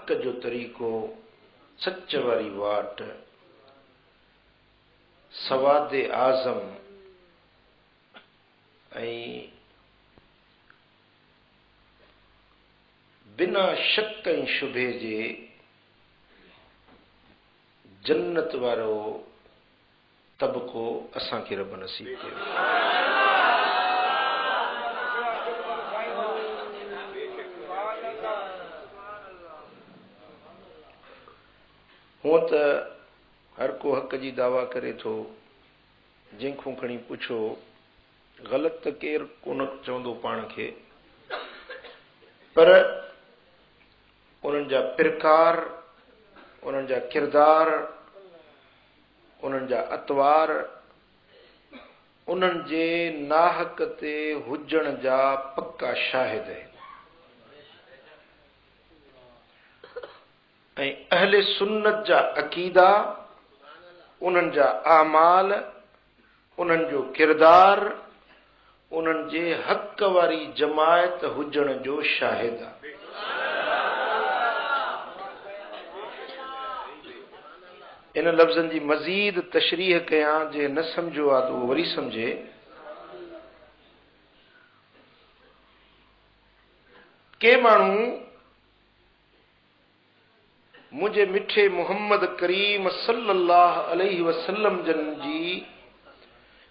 हक़ जो तरीक़ो, सच वारी वाट, सवाद आज़म ऐं बिना शक ऐं शुबे जे जन्नत वारो तबको असांखे रब नसीब कयो। हूअं त हर को हक़ जी दावा करे थो, जंहिंखों खणी पुछो ग़लति त केरु कोन चवंदो पाण खे, पर उन्हनि जा प्रकार, उन्हनि जा किरदार, उन्हनि जा अतवार, उन्हनि जे नाहक ते हुजण जा पक्का शाहिद आहिनि। ऐं अहले सुन्नत जा अक़ीदा, उन्हनि जा आमाल, उन्हनि जो किरदार, उन्हनि जे हक़ वारी जमायत हुजण जो शाहिद आहे। इन लफ़्ज़नि जी मज़ीद तशरीह कयां, जे न सम्झो आहे त उहो वरी सम्झे। के माण्हू मुझे मिठे मोहम्मद करीम सल्लल्लाहु अलैहि वसल्लम जन जी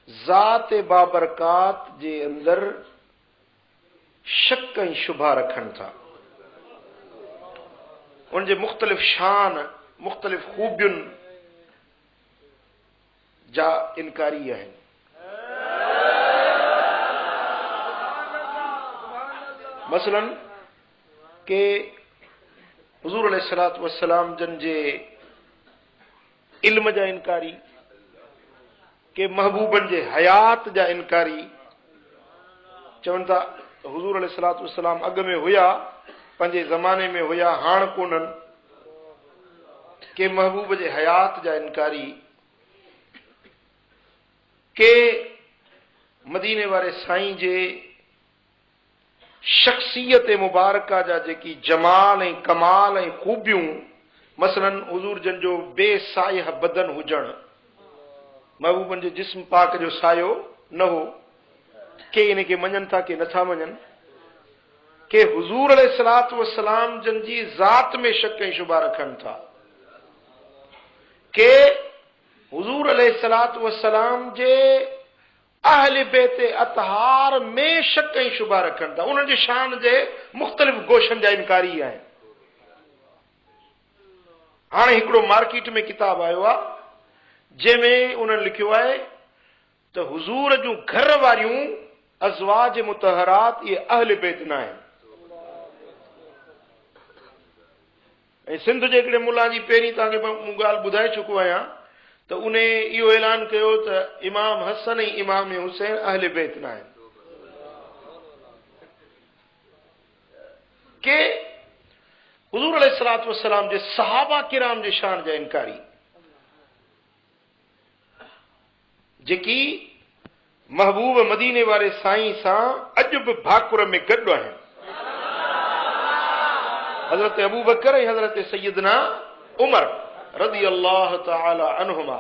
ज़ात बाबरकात जे अंदर शक ऐं शुबा रखनि था, उन जे मुख़्तलिफ़ शान, मुख़्तलिफ़ खूबियुनि जा इनकारी आहिनि। मसलन के हुज़ूर अलैहिस्सलातु वस्सलाम जन जे इल्म जा इनकारी, के महबूबन जे हयात जा इनकारी। चवनि था हुज़ूर अलैहिस्सलातु वस्सलाम अॻु में हुया, पंहिंजे ज़माने में हुया, हाण कोन्हनि। के महबूब जे हयात जा इनकारी, के मदीने वारे साईं जे शख्सियत मुबारका जा जेकी जमाल ऐं कमाल ऐं खूबियूं, मसलन हुज़ूर जन जो बेसाइह बदन हुजण, महबूबन जे जिस्म पाक जो सायो न हो। के इन खे मञनि था, के नथा मञनि। के हुज़ूर अलैहिस्सलातु वस्सलाम जन जी ज़ात में शक ऐं शुबा रखनि था। के हुज़ूर अलैहिस्सलातु वस्सलाम जे अहले बैत अतहार में शक ऐं शुबा रखनि था। उन्हनि जे शान जे मुख़्तलिफ़ गोशनि जा इनकारी आहिनि। हाणे हिकिड़ो मार्केट में किताब आयो आहे, जंहिंमें उन्हनि लिखियो आहे त हुज़ूर जूं घर वारियूं अज़वाज मुतहरात इहे अहले बैत न आहिनि। ऐं सिंध जे हिकिड़े मुल्ला जी पहिरीं तव्हांखे मूं ॻाल्हि ॿुधाए चुको आहियां त उन इहो ऐलान कयो त इमाम हसन ऐं इमाम हुसैन अहले बैत न आहिनि। के हुज़ूर अलैहिस्सलातु वस्सलाम जे सहाबा किराम जे शान जा इनकारी, जेकी महबूब मदीने वारे साईं सां अॼु बि भाकुर में गॾु आहिनि। हज़रत अबू बकर ऐं हज़रत सैयदना उमर रज़ी अल्लाह तआला अन्हुमा,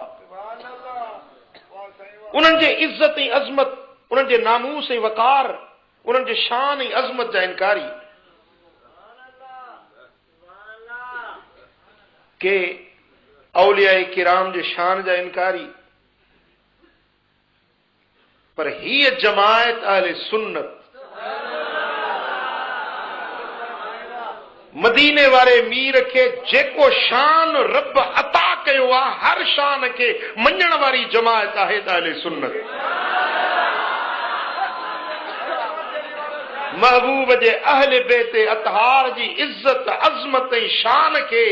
उन्हनि जे इज़्ज़त ऐं अज़मत, उन्हनि जे नामूस ऐं वक़ार, उन्हनि जे शान ऐं अज़मत जा इनकारी। के औलिया किराम जे शान जा इनकारी। पर हीअ जमायत अहले सुन्नत, मदीने वारे मीर खे जेको शान रब अता कयो आहे, हर शान खे मञण वारी जमायत आहे त अहले सुन्नत। महबूब जे अहले बैत अतहार जी इज़्ज़त, अज़मत ऐं शान खे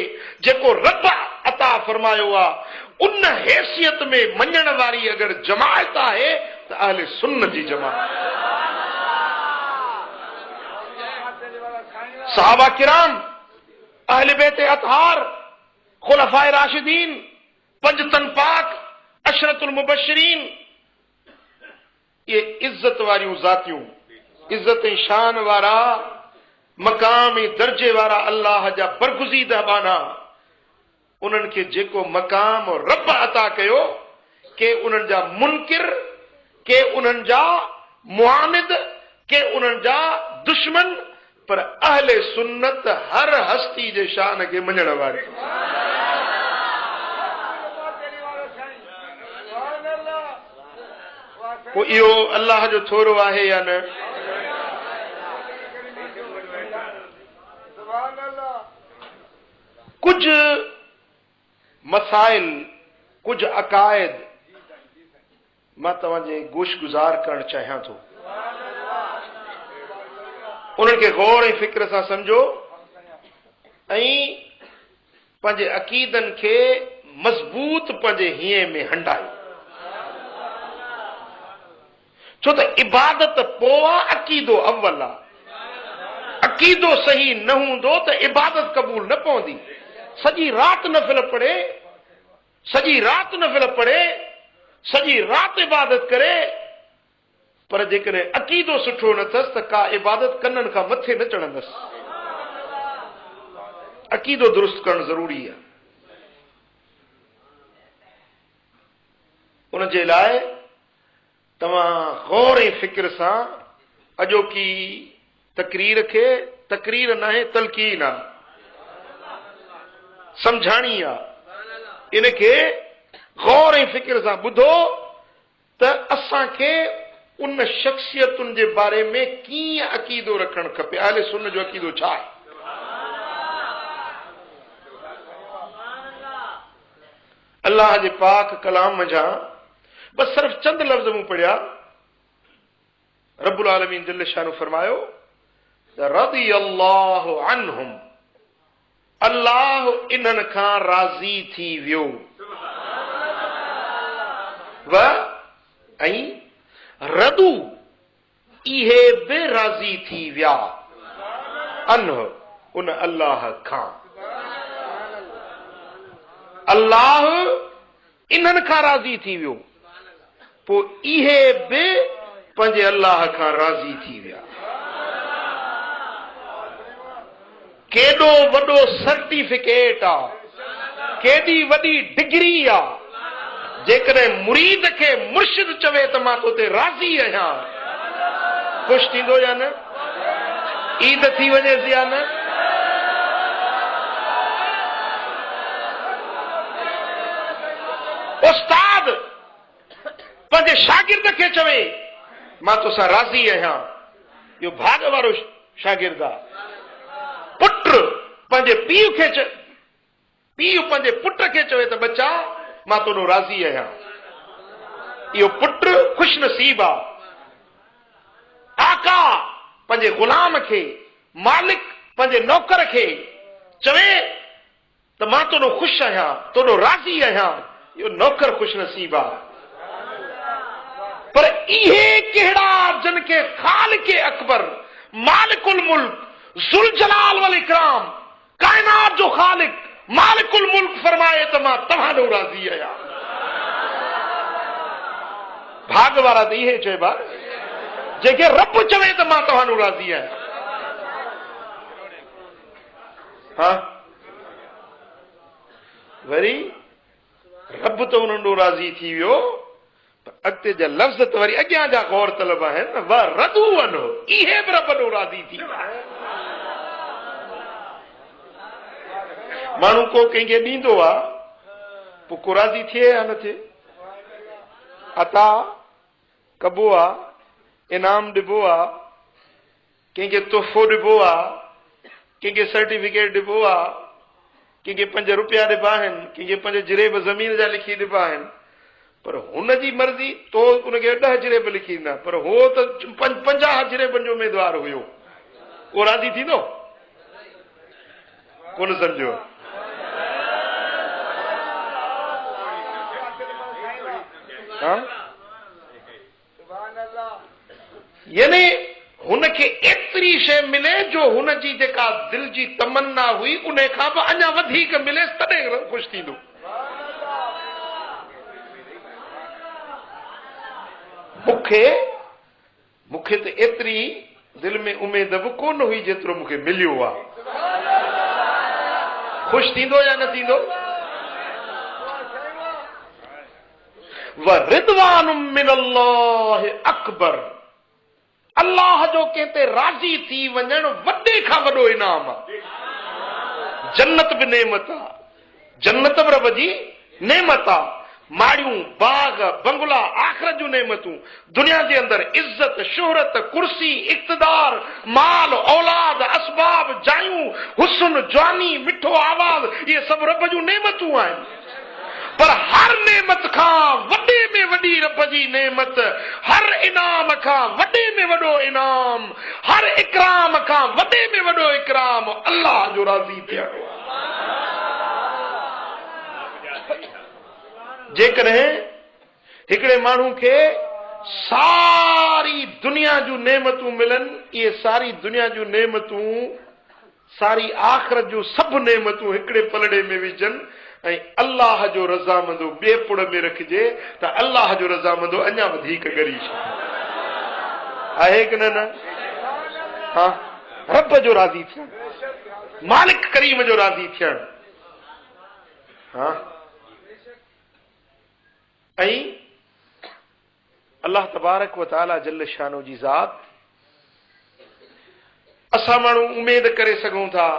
जेको रब अता फरमायो आहे, उन हैसियत में मञण वारी अगर जमायत आहे त अहले सुन्नत जी जमायत। सहाबा किराम, अहले बैत अतहार, खुलफाए राशिदीन, पंज तन पाक, अशरतुल मुबश्शिरीन, ये इज्जत वारियूं ज़ातियूं, इज्जत ऐं शान वारा मकाम ऐं दर्जे वारा अल्लाह जा बरगुज़ीदा बाना, उन्हनि खे जेको मकाम रब अता कयो, के उन्हनि जा मुनकिर, के उन्हनि जा मुआनिद, के उन्हनि जा दुश्मन, पर अहले सुन्नत हर हस्ती जे शान खे मञण वारी। पोइ इहो अल्लाह जो थोरो आहे या न? कुछ मसाइल, कुछ अकायद मां तव्हांजे गोश गुज़ार करण चाहियां थो। उन्हनि खे गौर ऐं फिक्र सां सम्झो ऐं पंहिंजे अक़ीदनि खे मज़बूत पंहिंजे हीअं में हंडायो। छो त इबादत पोइ आहे, अक़ीदो अव्वल आहे। अक़ीदो सही न हूंदो त इबादत क़बूल न पवंदी। सॼी राति नफ़िल पढ़े, सॼी राति नफ़िल पढ़े, सॼी राति इबादत करे, पर जेकॾहिं अक़ीदो सुठो न अथसि त का इबादत कननि खां मथे न चढ़ंदसि। अक़ीदो दुरुस्त करणु ज़रूरी आहे। उन जे लाइ तव्हां गौर ऐं फिक्र सां अॼोकी तकरीर खे, तकरीर न आहे तलकीन आहे, समझाणी आहे, इनखे गौर ऐं फिक्र सां ॿुधो त असांखे उन शख्सियतुनि जे बारे में कीअं अक़ीदो रखणु खपे। अहले सुन्नत जो अक़ीदो छा आहे? अल्लाह जे पाक कलाम मंझां बस सिर्फ चंद लफ़्ज़ मूं पढ़िया। रब्बुल आलमीन जल्ल शानु फरमायो त रज़ियल्लाहु अन्हुम, अल्लाह इन्हनि खां राज़ी थी वियो, व ऐं रदू इहे बि राज़ी थी विया, अन्हु उन अल्लाह खां। अल्लाह इन्हनि खां राज़ी थी वियो, पोइ इहे बि पंहिंजे अल्लाह खां राज़ी थी विया। केॾो वॾो सर्टिफिकेट आहे, केॾी वॾी डिग्री आहे। जेकॾहिं मुरीद खे मुर्शिद चवे त मां तो ते राज़ी आहियां, ख़ुशि थींदो या न? ईद थी वञेसि या न? उस्ताद पंहिंजे शागिर्द खे चवे मां तोसां राज़ी आहियां, इहो भाग वारो शागिर्द आहे। पुट पंहिंजे पीउ खे पीउ पंहिंजे पुट खे चवे त बच्चा मां तोॾो राज़ी आहियां, इहो पुट ख़ुशि नसीब आहे। आका पंहिंजे ग़ुलाम खे, मालिक पंहिंजे नौकर खे चवे त मां तोॾो ख़ुशि आहियां, तोॾो राज़ी आहियां, इहो नौकर ख़ुशि नसीब आहे। पर इहे कहिड़ा जिन खे ख़ालिक़ अकबर, मालिकुल मुल्क, ज़ुल जलाल वल इकराम, कायनात जो ख़ालिक़, मालिकुल मुल्क फरमाए त मां तव्हां ॾो राज़ी आहियां। भाग वारा त इहे चइबा जेके रब चवे त मां तव्हां ॾो राज़ी आहियां। हा वरी रब त उन्हनि ॾो राज़ी थी वियो, अॻिते जा लफ़्ज़ त वरी अॻियां जा गौर तलब आहिनि। व रदू वञो, इहे बि रब ॾो राज़ी थी विया। माण्हू को कंहिंखे ॾींदो आहे, पोइ को राज़ी थिए या न थिए? अता कबो आहे, इनाम ॾिबो आहे, कंहिंखे तोहफ़ो ॾिबो आहे, कंहिंखे सर्टिफिकेट ॾिबो आहे, कंहिंखे 5 रुपया ॾिबा आहिनि, कंहिंखे 5 जिरेब ज़मीन जा लिखी ॾिबा आहिनि। पर हुन जी मर्ज़ी, तो उनखे 10 जिरेब लिखी ॾींदा, पर हो त 50 जिरेबनि जो उमेदवार हुयो, उहो राज़ी थींदो कोन? सम्झो यानी हुनखे एतिरी शइ मिले जो हुनजी जेका दिल जी तमन्ना हुई उन खां बि अञा वधीक मिले, तॾहिं ख़ुशि थींदो। मूंखे त एतिरी दिल में उम्मीद बि कोन हुई जेतिरो मूंखे मिलियो आहे। ख़ुशि थींदो या न थींदो? व रिदवान मिनल्लाह अकबर, अल्लाह जो कंहिं ते राज़ी थी वञण वॾे खां वॾो इनाम आहे। जन्नत बि नेमत आहे, जन्नत बि रब जी नेमत आहे। माड़ियूं, बाग, बंगला, आख़िरत जूं नेमतूं। दुनिया जे अंदर इज्जत, शोहरत, कुर्सी, इक़्तिदार, माल, औलाद, असबाब, जायूं, हुस्न, जवानी, मिठो आवाज़, ये सभु रब जूं नेमतूं आहिनि। पर हर नेमत खां वॾे में वॾी रब जी नेमत, हर इनाम खां वॾे में वॾो इनाम, हर इकराम खां वॾे में वॾो इकराम अल्लाह जो राज़ी थियणो। जेकॾहिं हिकिड़े माण्हू खे सारी दुनिया जूं नेमतूं मिलनि, इहे सारी दुनिया जूं नेमतूं, सारी आख़िरत जूं सभु नेमतूं हिकिड़े पलड़े में विझनि ऐं अल्लाह जो रज़ामंदो ॿिए पुड़ में रखिजे त अल्लाह जो रज़ामंदो अञा वधीक ॻरी छॾे। आहे की न? हा, रब जो राज़ी थियणु, मालिक करीम जो राज़ी थियणु। हा, ऐं अल्लाह तबारक व तआला जल शानो जी ज़ात, असां माण्हू उमेद करे सघूं था,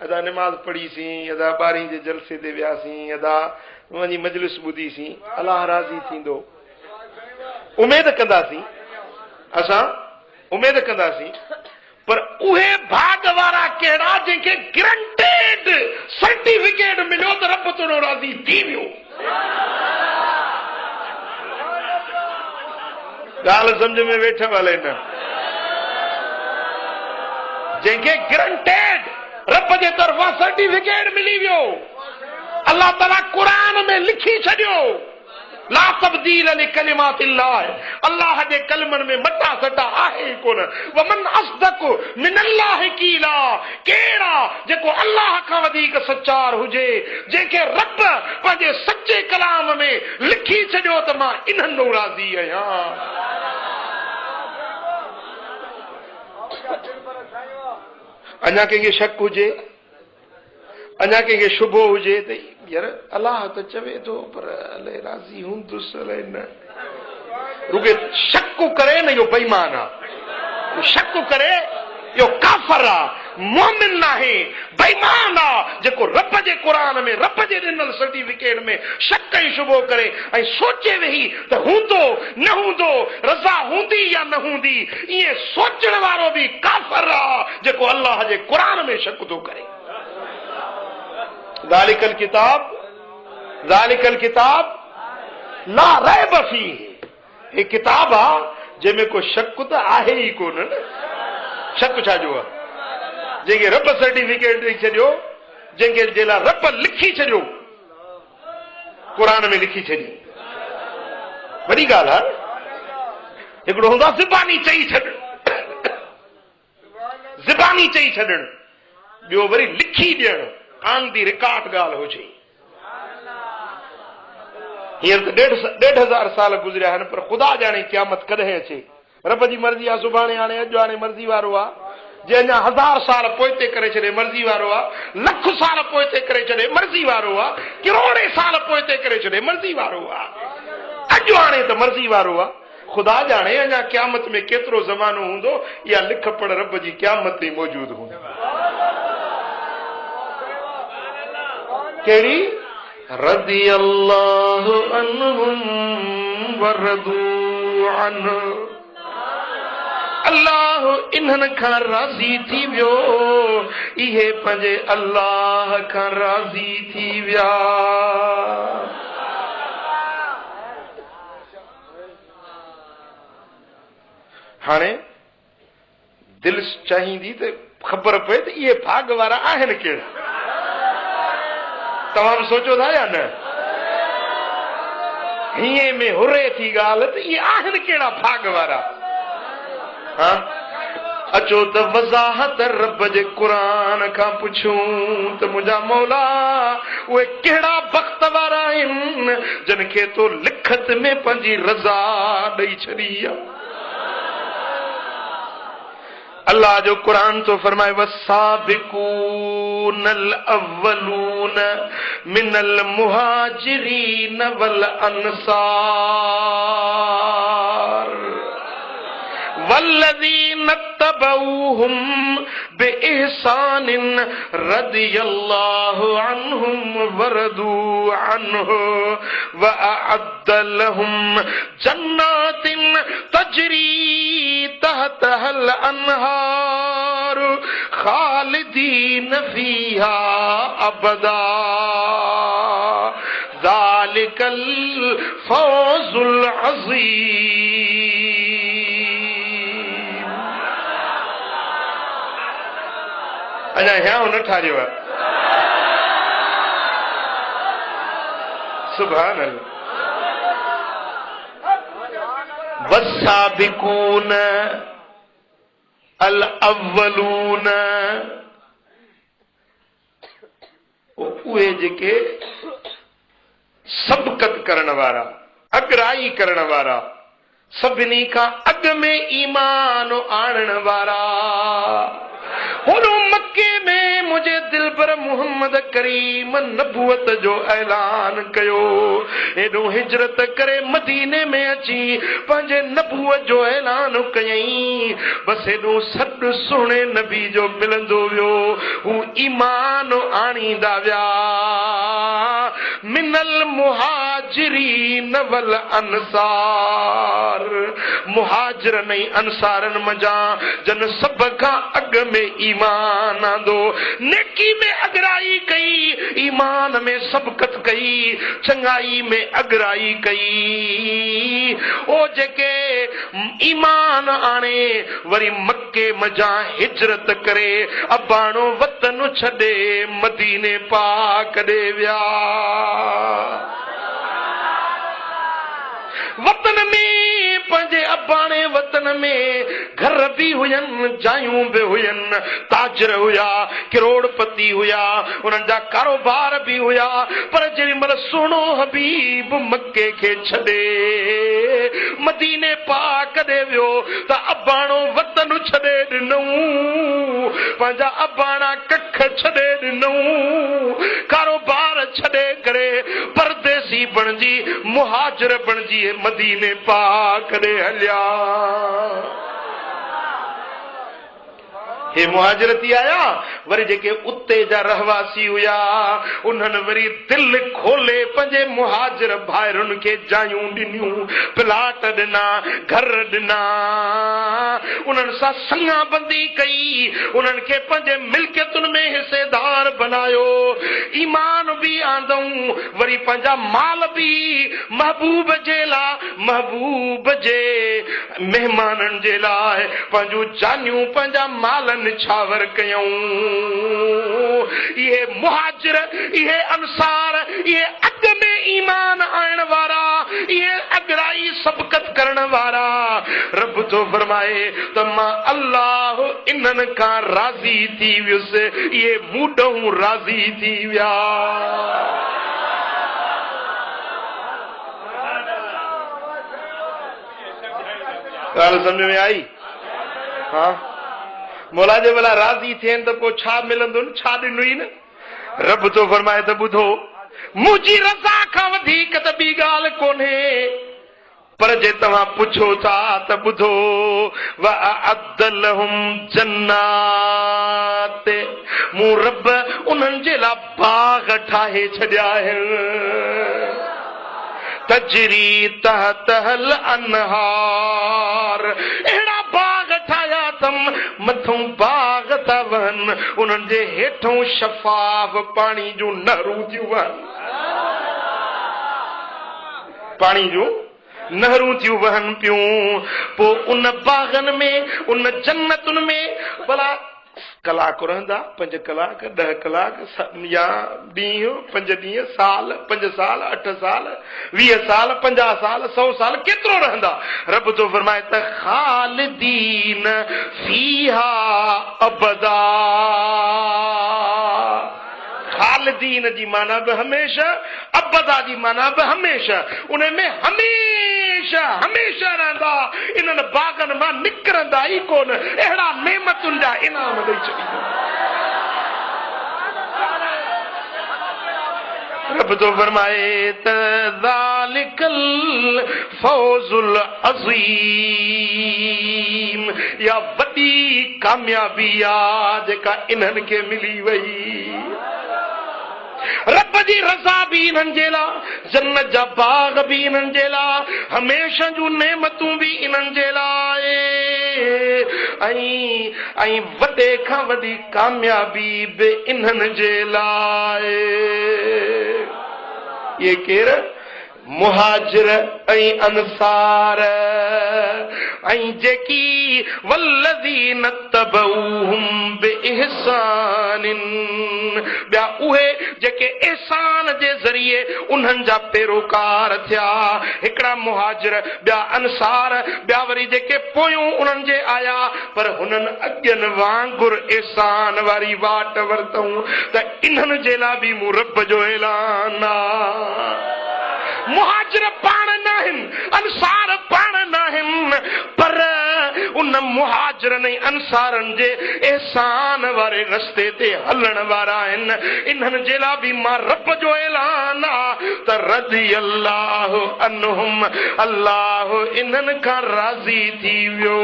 अदा निमाज़ पढ़ीसीं, अदा ॿारहीं जे जलसे ते वियासीं, अदा वञी मजलिस ॿुधीसीं, अल्लाह राज़ी थींदो, उमेद कंदासीं, असां उमेद कंदासीं। पर उहे भाग वारा कहिड़ा जंहिंखे ग्रंटेड सर्टिफिकेट मिलियो त रब तुंहिंजो राज़ी थी वियो। ॻाल्हि सम्झ में वेठव हले न? जंहिंखे ग्रंटेड रब जे तरफ़ां सर्टिफिकेट मिली वियो, अल्लाह ताला क़ुरान में लिखी छॾियो, ला तब्दील लिकलिमातिल्लाह, अल्लाह जे कलमनि में मटा सटा आहे ई कोन। वमन अस्दक़ मिनल्लाहि क़ीला, केड़ा जेको अल्लाह खां वधीक सचार हुजे, जंहिंखे रब पंहिंजे सचे कलाम में लिखी छॾियो त मां इन्हनि ॾों राज़ी आहियां। अञा कंहिंखे शक हुजे, अञा कंहिंखे शुबो हुजे त यार अल्लाह त चवे थो पर अलाए राज़ी हूंदुसि अलाए न, रुगे शक करे न, इहो बेईमान आहे। शक करे इहो काफ़िर आहे, मोमिन नाहे, बेईमान आहे। जेको रब जे क़ुरान में, रब जे ॾिनल सर्टिफिकेट में शक ऐं शुबो करे ऐं सोचे वेही त हूंदो न हूंदो, रज़ा हूंदी या न हूंदी, ईअं सोचण वारो बि काफ़िर आहे जेको अल्लाह जे क़ुरान में शक थो करे। ज़ालिकल किताब ला रैब फीह, हे किताब आहे जंहिंमें को शक त आहे ई कोन न। शक छाजो आहे? जंहिंखे रब सर्टिफिकेट ॾेई छॾियो, जंहिंखे जे लाइ रब लिखी छॾियो, क़ुरान में लिखी छॾी, वॾी ॻाल्हि आहे। हिकिड़ो हूंदो आहे ज़बानी चई छॾणु, ज़बानी चई छॾणु, ॿियो वरी लिखी ॾियणु, ऑन दी रिकॉर्ड ॻाल्हि हुजे। हींअर त 1,500 साल गुज़रिया आहिनि, पर ख़ुदा ॼाणे क़यामत कॾहिं अचे। रब जी मर्ज़ी आहे, सुभाणे हाणे अॼु हाणे मर्ज़ी वारो आहे, जे अञा 1000 साल पोइते करे छॾे मर्ज़ी वारो आहे, लख साल पोइते करे छॾे मर्ज़ी वारो आहे, करोड़े साल पोइते करे छॾे मर्ज़ी वारो आहे। अॼु हाणे त मर्ज़ी वारो आहे। ख़ुदा ॼाणे अञा क़यामत में केतिरो ज़मानो हूंदो, इहा लिख पढ़ रब जी क़यामत में मौजूदु हूंदी। कहिड़ी? रज़ियल्लाहु अन्हुम वरदू अन्हु, अल्लाह इन्हनि खां राज़ी थी वियो, इहे पंहिंजे अल्लाह खां राज़ी थी विया। हाणे दिलि चाहींदी त ख़बर पए त इहे भाग वारा आहिनि कहिड़ा। तव्हां बि सोचो था या न? हीअं में हुरे थी ॻाल्हि त इहे आहिनि कहिड़ा भाग वारा। हाँ, अचो त वज़ाहत रब जे क़ुरान खां पुछूं त मुंहिंजा मौला उहे कहिड़ा बख़्त वारा आहिनि जिन खे तो लिखत में पंहिंजी रज़ा ॾेई छॾी आहे। अल्लाह जो कुरान तो फरमाए वस्साबिकूनल अव्वलून मिनल मुहाजिरीन वल अंसार वल्लज़ीन तबऊहुम बिइहसानिन रदियल्लाहु अन्हुम वरदू अन्हु व अअद्द लहुम जन्नातिन तजरी तहतहल अन्हार खालिदीन फीहा अबदा ज़ालिकल फौजुल अज़ीम। अञा ह्यांव न ठारियो आहे। सुभान अल्लाह। वस्साबिकून अल अव्वलून उहे जेके सबकत करण वारा, अगराई करण वारा, सभिनी खां अॻ में ईमान आणण वारा। हुन मक्के में मुझे दिल पर मोहम्मद करीम नबूवत जो ऐलान कयो। एडो हिजरत करे मदीने में अची पंहिंजे नबूवत जो ऐलान कयई। बस एडो सॾु सुहिणे नबी जो मिलंदो वियो। हू ईमान आणींदा विया। मिनल मुहाजिरीन वल अंसार, मुहाजिरन ऐं अंसारन मजा जन सब खां अॻ में ईमान आंदो, नेकी में अगराई कई, ईमान में सबकत कई, चंगाई में अगराई कई। ओ जेके ईमान आणे वरी मक्के मजा हिजरत करे अबाणो वतन छॾे मदीने पाक ॾे विया। वतन में पंहिंजे अबाणे वतन में घर बि हुयनि, जायूं बि हुयनि, ताजर हुया, करोड़पति हुया, उन्हनि जा कारोबार बि हुया। पर जेॾी महिल सुहिणो हबीब मक्के खे छॾे मदीने पाक ॾे वियो त अबाणो वतन छॾे ॾिनऊं, पंहिंजा अबाणा कख छॾे ॾिनऊं, कारोबार छॾे करे परदेसी बणजी, मुहाजिर बणजी मदीने पाक ॾे हलिया। हे मुहाजिर थी आया। वरी जेके उते जा रहवासी हुया उन्हनि वरी दिल खोले पंहिंजे मुहाजिर भाइरुनि खे जायूं ॾिनियूं, प्लाट ॾिना, घर ॾिना, उन्हनि सां संगा बंदी कई, उन्हनि खे पंहिंजे मिल्कियतुनि में हिसेदार बनायो, ईमान बि आंदऊं, वरी पंहिंजा माल बि महबूब जे लाइ, महबूब जे महिमाननि जे लाइ पंहिंजूं जानियूं, पंहिंजा माल निछावर कयऊं। ये मुहाजिर, ये अंसार, ये अॻ में ईमान आणण वारा, ये अगराई सबकत करण वारा। रब तो फरमाए त मां अल्लाह इन्हनि खां राज़ी थी वियुसि, ये मूडऊं राज़ी थी विया। ॻाल्हि सम्झ में आई? हाँ, मौला जे भला राज़ी थियनि त पोइ छा मिलंदो न, छा ॾिनई न। रब तो फरमाए त ॿुधो, मुंहिंजी रज़ा खां वधीक त ॿी ॻाल्हि कोन्हे, पर जे तव्हां पुछो था त ॿुधो, वअअद्द लहुम जन्नात, मूं रब उन्हनि जे लाइ बाग़ ठाहे छॾिया आहिनि, तजरी तहतहल अनहार, अहिड़ा बाग़ ठाहिया अथम, मथों बाग़ था वहनि, उन्हनि जे हेठों शफ़ाफ़ पाणी जूं नहरूं थियूं वहनि, पाणी जूं नहरूं थियूं वहनि पियूं। पोइ उन बाग़नि में, उन जन्नतुनि में भला कलाक रहंदा, 5 कलाक, 10 कलाक, या ॾींहुं, 5 ॾींहं, साल, 5 साल, 8 साल, 20 साल, 50 साल, 100 साल, केतिरो रहंदा? रब तो फरमाए त खालिदीन फीहा अबदा। खालिदीन जी माना बि हमेशा, अबदा जी माना बि हमेशा, उन में हमेशा हमेशा हमेशा रहंदा इन्हनि बागनि मां निकिरंदा ई कोन अहिड़ा नेमतुनि जा इनाम ॾेई छॾींदा रब तो फरमाए त ज़ालिकल फौजुल अज़ीम या वॾी कामयाबी आहे जेका इन्हनि खे मिली वई रब जी रज़ा भी इन्हनि जे लाइ जन्नत जा बाग भी इन्हनि जे लाइ हमेशा जूं नेमतूं भी इन्हनि जे लाइ ऐं वॾे खां वॾी कामयाबी बि इन्हनि जे लाइ ये केर मुहाजिर ऐं अंसार ऐं जेकी वल्लज़ीन तबऊहुम बिइहसानिन ॿिया उहे जेके एहसान जे ज़रिए उन्हनि जा पैरोकार थिया हिकिड़ा मुहाजिर ॿिया अंसार ॿिया वरी जेके पोयूं उन्हनि जे आया पर हुननि अॻियनि वांगुरु एहसान वारी वाट वरितऊं त इन्हनि जे लाइ बि मूं रब जो ऐलान आहे मुहाजिर पाण न आहिनि अंसार पाण न आहिनि पर उन मुहाजिरनि ऐं अंसारनि जे एहसान वारे रस्ते ते हलण वारा आहिनि इन्हनि जे लाइ बि मां रब जो ऐलान आहे त रज़ी अल्लाह अन्हुम अल्लाह इन्हनि खां राज़ी थी वियो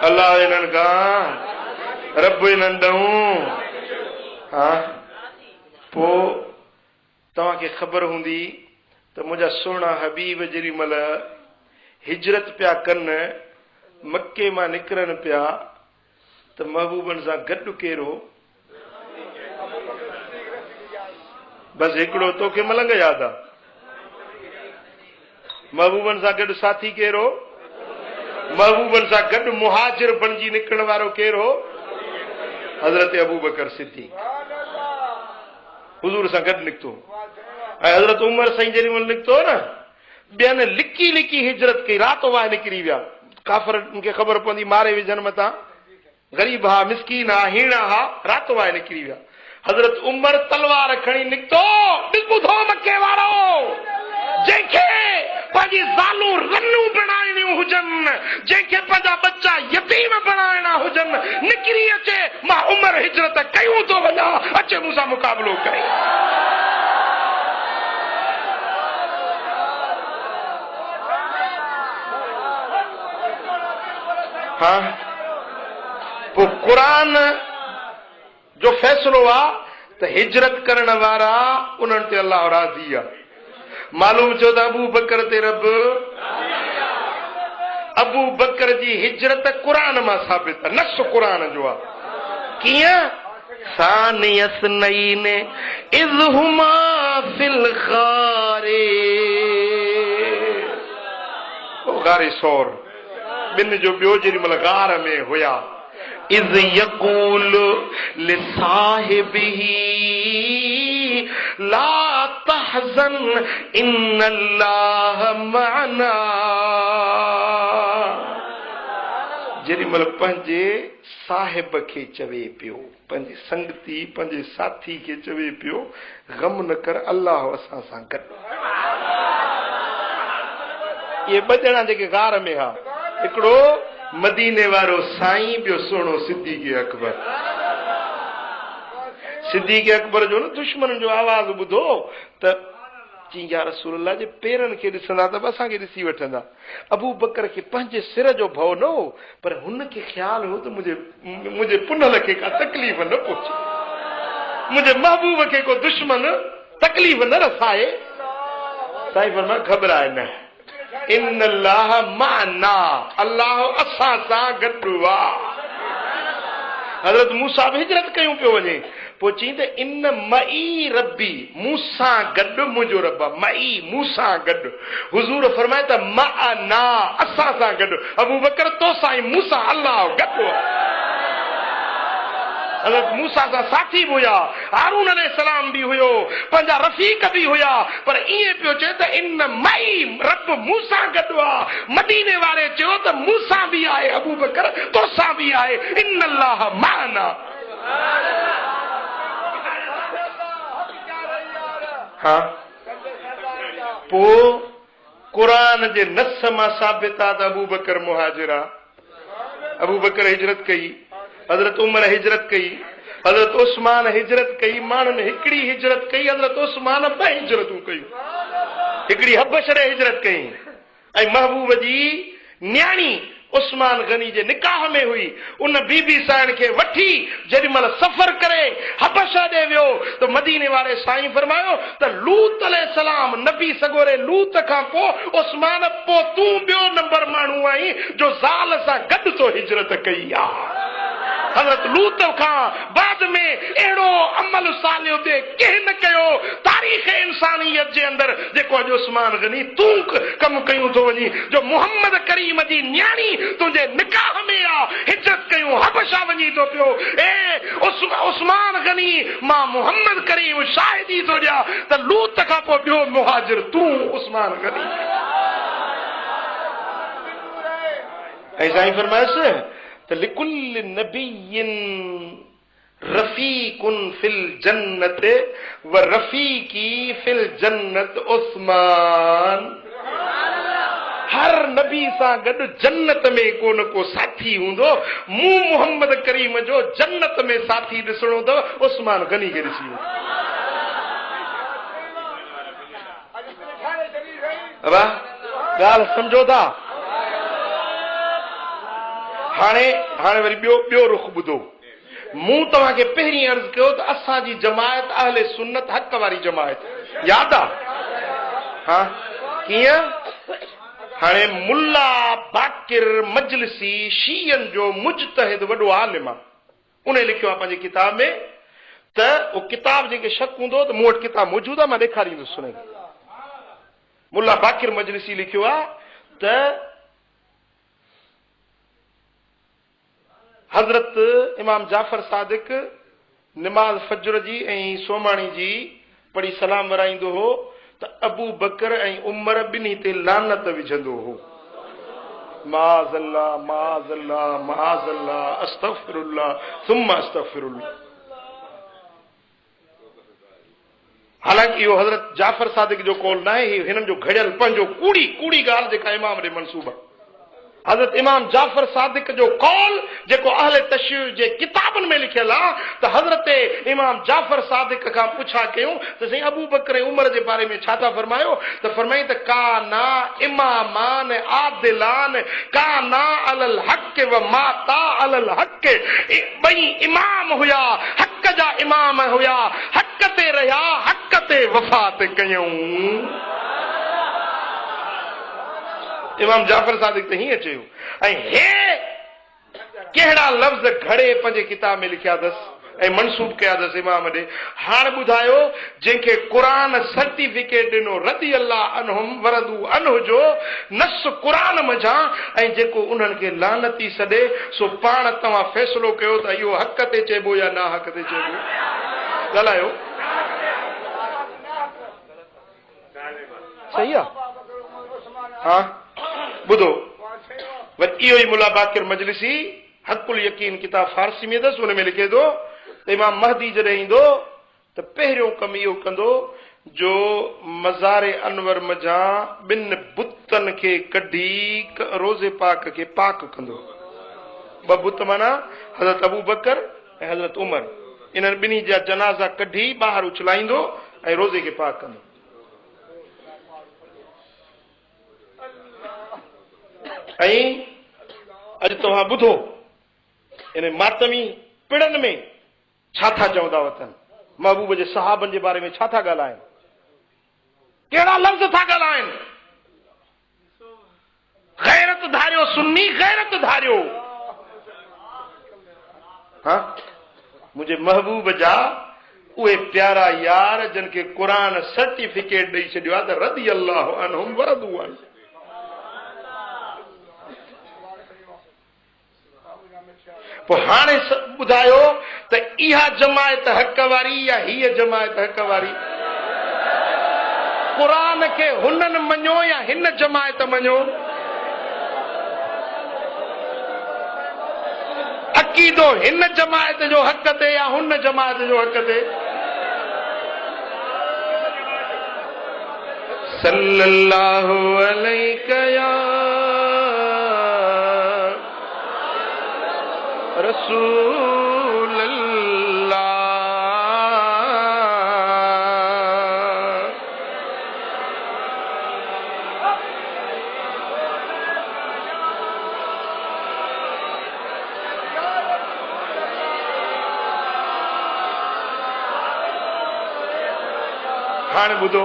अल्लाह इन्हनि खां रब इन्हनि ॾऊं हा पोइ तव्हांखे ख़बर हूंदी त मुंहिंजा सुहिणा हबीब जेॾी महिल हिजरत पिया कनि मके मां निकिरनि पिया त महबूबनि सां गॾु केरो बसि हिकिड़ो तोखे मलंग यादि आहे महबूबनि सां गॾु साथी केरो महबूबनि सां गॾु मुहाजिर बणिजी निकिरण वारो केरो हज़रत अबू बकर सिद्दीक़ हुजूर सां गॾु निकितो ऐं हज़रत उमर साईं जेॾी महिल निकितो न ॿियनि लिकी लिकी हिजरत कई राति वाह निकिरी विया काफ़रनि खे ख़बर पवंदी मारे विझनि मथां ग़रीब हा मिसकीन हा हीण हा राति वाह निकिरी विया हज़रत उमर तलवार खणी निकितो ॿुधो मके वारो जंहिंखे पंहिंजी ज़ालूं रनूं बणाइणियूं हुजनि जंहिंखे पंहिंजा बच्चा यतीम बणाइणा हुजनि निकिरी अचे मां उमर हिजरत कयूं थो वञा अचे मूंसां मुक़ाबिलो करे हाँ पोइ क़ुरान जो फ़ैसिलो आहे त हिजरत करण वारा उन्हनि ते अल्लाह राज़ी आहे मालूम छो त अबू बकर ते रब अबू बकर जी हिजरत क़ुरान मां साबित आहे नस क़ुरान जो आहे कीअं सानियस्नैन इज़ हुमा फिल गारे गारे सौर बिन जो ॿियो जेॾी महिल गार में हुया इज़ यक़ूल लिसाहिबिही ला तहज़न इन्नल्लाह मअना जेॾी महिल पंहिंजे साहिब खे चवे पियो पंहिंजे संगती पंहिंजे साथी खे चवे पियो गम न कर अल्लाह असां सां गॾु इहे ॿ ॼणा जेके गार में हा हिकिड़ो मदीने वारो साईं ॿियो सुहिणो सिद्दीक़ अकबर जो न दुश्मन जो आवाज़ ॿुधो त चई या रसूल अल्लाह जे पेरनि खे ॾिसंदा त असांखे ॾिसी वठंदा अबू बकर खे पंहिंजे सिर जो भउ न हो पर हुनखे ख़्यालु हो त मुंहिंजे पुनल खे का तकलीफ़ न पहुचे मुंहिंजे महबूब खे को दुश्मन तकलीफ़ न रसाए साईं फरमाए घबराए न इन अल्लाह माना अल्लाह असां सां गॾु आहे हज़रत मूसा बि हिजरत कयूं पियो वञे पोइ चई त इन मई रबी मूसां गॾु मुंहिंजो रब मई मूसां गॾु हुज़ूर फरमाए त माना असां सां गॾु अबू बकर तो साईं मूसा अल्लाह गॾु हज़रत मूसा सां साथी बि हुया हारून अलैहिस्सलाम बि हुयो पंहिंजा रफ़ीक बि हुया पर ईअं पियो चए त इन मई रब मूसां गॾु आहे मदीने वारे चयो त मूसां बि आहे अबू बकर तोसां बि आहे इन अल्लाह माना हा पो कुरान जे नस मां साबित आहे त अबू बकर मुहाजिर आहे। अबू बकर हिजरत कई, हज़रत उमर हिजरत कई, हज़रत उस्मान हिजरत कई, माण्हुनि हिकिड़ी हिजरत कई, हज़रत उस्मान 2 हिजरतूं कयूं, हिकिड़ी हबश ॾे हिजरत कई। ऐं महबूब जी न्याणी उस्मान गनी जे निकाह में हुई, उन बीबी साईं खे वठी जेॾी महिल सफ़र करे हबशा ॾे वियो त मदीने वारे साईं फरमायो त लूत अलैहिस्सलाम नबी सगोरे लूत खां पोइ उस्मान पोइ तूं ॿियो नंबर माण्हू आहीं जो ज़ाल सां गॾु तो हिजरत कई आहे। हज़रत लूत खां बाद में अहिड़ो अमल सालियो ते कंहिं न कयो तारीख़ इंसानियत जे अंदरि जेको अॼु उस्मान गनी तूं कमु कयूं थो वञी, जो मुहम्मद करीम जी न्याणी तुंहिंजे निकाह में आ, हिजरत कयूं हबशा वञी थो पियो। उस्मान गनी मां मुहम्मद करीम शाहिदी थो ॾियां त लूत खां पोइ ॿियो मुहाजिर तूं उस्मान गनी। ऐं साईं फरमाइसि त लिकुल नबिय्यिन रफीकुन फिल जन्नत व रफीकी फिल जन्नत उस्मान। हर नबी सां गॾु जन्नत में को न को साथी हूंदो, मूं मोहम्मद करीम जो जन्नत में साथी ॾिसणो अथव उस्मान गनी खे ॾिसी। ॻाल्हि सम्झो था? हाणे वरी ॿियो रुख ॿुधो। मूं तव्हांखे पहिरीं अर्ज़ कयो त असांजी जमायत अहले सुन्नत हक़ वारी जमायत, यादि आहे? हा, कीअं? हाणे मुल्ला बाकिर मजलिसी शीयन जो मुजतहिद वॾो आलिम आहे, उन लिखियो आहे पंहिंजे किताब में त उहो किताब जेके शक हूंदो त मूं वटि किताब मौजूदु आहे, मां ॾेखारींदुसि सुने। मुल्ला बाकिर मजलिसी लिखियो आहे त हज़रत इमाम जाफर सादिक निमाज़ फजर जी ऐं सोमाणी जी पढ़ी सलाम वराईंदो हो त अबू बकर ऐं उमर ॿिन्ही ते लानत विझंदो हो। माज़ल्ला माज़ल्ला माज़ल्ला अस्तग़फिरुल्लाह सुम्मा अस्तग़फिरुल्लाह। हालांकि इहो हज़रत जाफर सादिक जो कौल न आहे, हिननि जो घड़ियल पंहिंजो कूड़ी ॻाल्हि जेका इमाम ॾे मंसूब आहे। हज़रत इमाम जाफर सादिक जो कौल जेको अहले तशय्युअ जे किताबनि में लिखियल आहे त हज़रत इमाम जाफर सादिक खां पुछा कयूं त साईं अबू बकर ऐं उमर जे बारे में छा था फरमायो, त फरमाई त काना इमामान आदिलान काना अलल हक़ व माता अलल हक़। ॿई इमाम हुया, हक़ जा इमाम हुया, हक़ ते रहिया, हक़ ते वफ़ात कयूं। इमाम जाफर सादिक त हीअं चयो। ऐं हे कहिड़ा लफ़्ज़ घड़े पंहिंजे किताब में लिखिया अथसि ऐं मनसूब कया अथसि इमाम ॾे। हाणे ॿुधायो, जंहिंखे क़ुरान सर्टिफिकेट ॾिनो रदी अल्लाह अनहुम वरदू अनहु जो नस क़ुरान मझां, ऐं जेको उन्हनि खे लानती सॾे, सो पाण तव्हां फ़ैसिलो कयो त इहो हक़ ते चइबो या ना हक़ ते चइबो। ॻाल्हायो, सही आहे? हा, ॿुधो वरी इहो ई मुल्ला बाकिर मजलिसी हक़ुल यकीन किताब फारसी में अथसि, हुन में लिखे थो त इमाम महदी जॾहिं ईंदो त पहिरियों कमु इहो कंदो जो मज़ारे अनवर मझां 2 बुतनि खे कढी रोज़े पाक खे पाक कंदो। 2 बुत माना हज़रत अबू बकर ऐं हज़रत उमर, इन्हनि ॿिन्ही जा जनाज़ा कढी ॿाहिरि उछलाईंदो ऐं रोज़े खे पाक कंदो। ऐं अॼु तव्हां ॿुधो इन मातमी पिड़नि में छा था चवंदा वतन, महबूब जे सहाबनि जे बारे में छा था ॻाल्हाइनि, कहिड़ा लफ़्ज़ था ॻाल्हाइनि। गैरत धारियो, सुन्नी गैरत धारियो। हा, मुंहिंजे महबूब जा उहे प्यारा यार जिन खे क़ुरान सर्टिफिकेट ॾेई छॾियो आहे त रदी अल्लाह अनहुम वरदू अनहु। पोइ हाणे ॿुधायो त इहा जमायत हक़ वारी या हीअ जमायत हक़ वारी? क़ुरान खे हुननि मञो या हिन जमायत मञो? अक़ीदो हिन जमायत जो हक़ ते या हुन जमायत जो हक़ ते? सल्लल्लाहु अलैका या रसूल अल्लाह। हाणे ॿुधो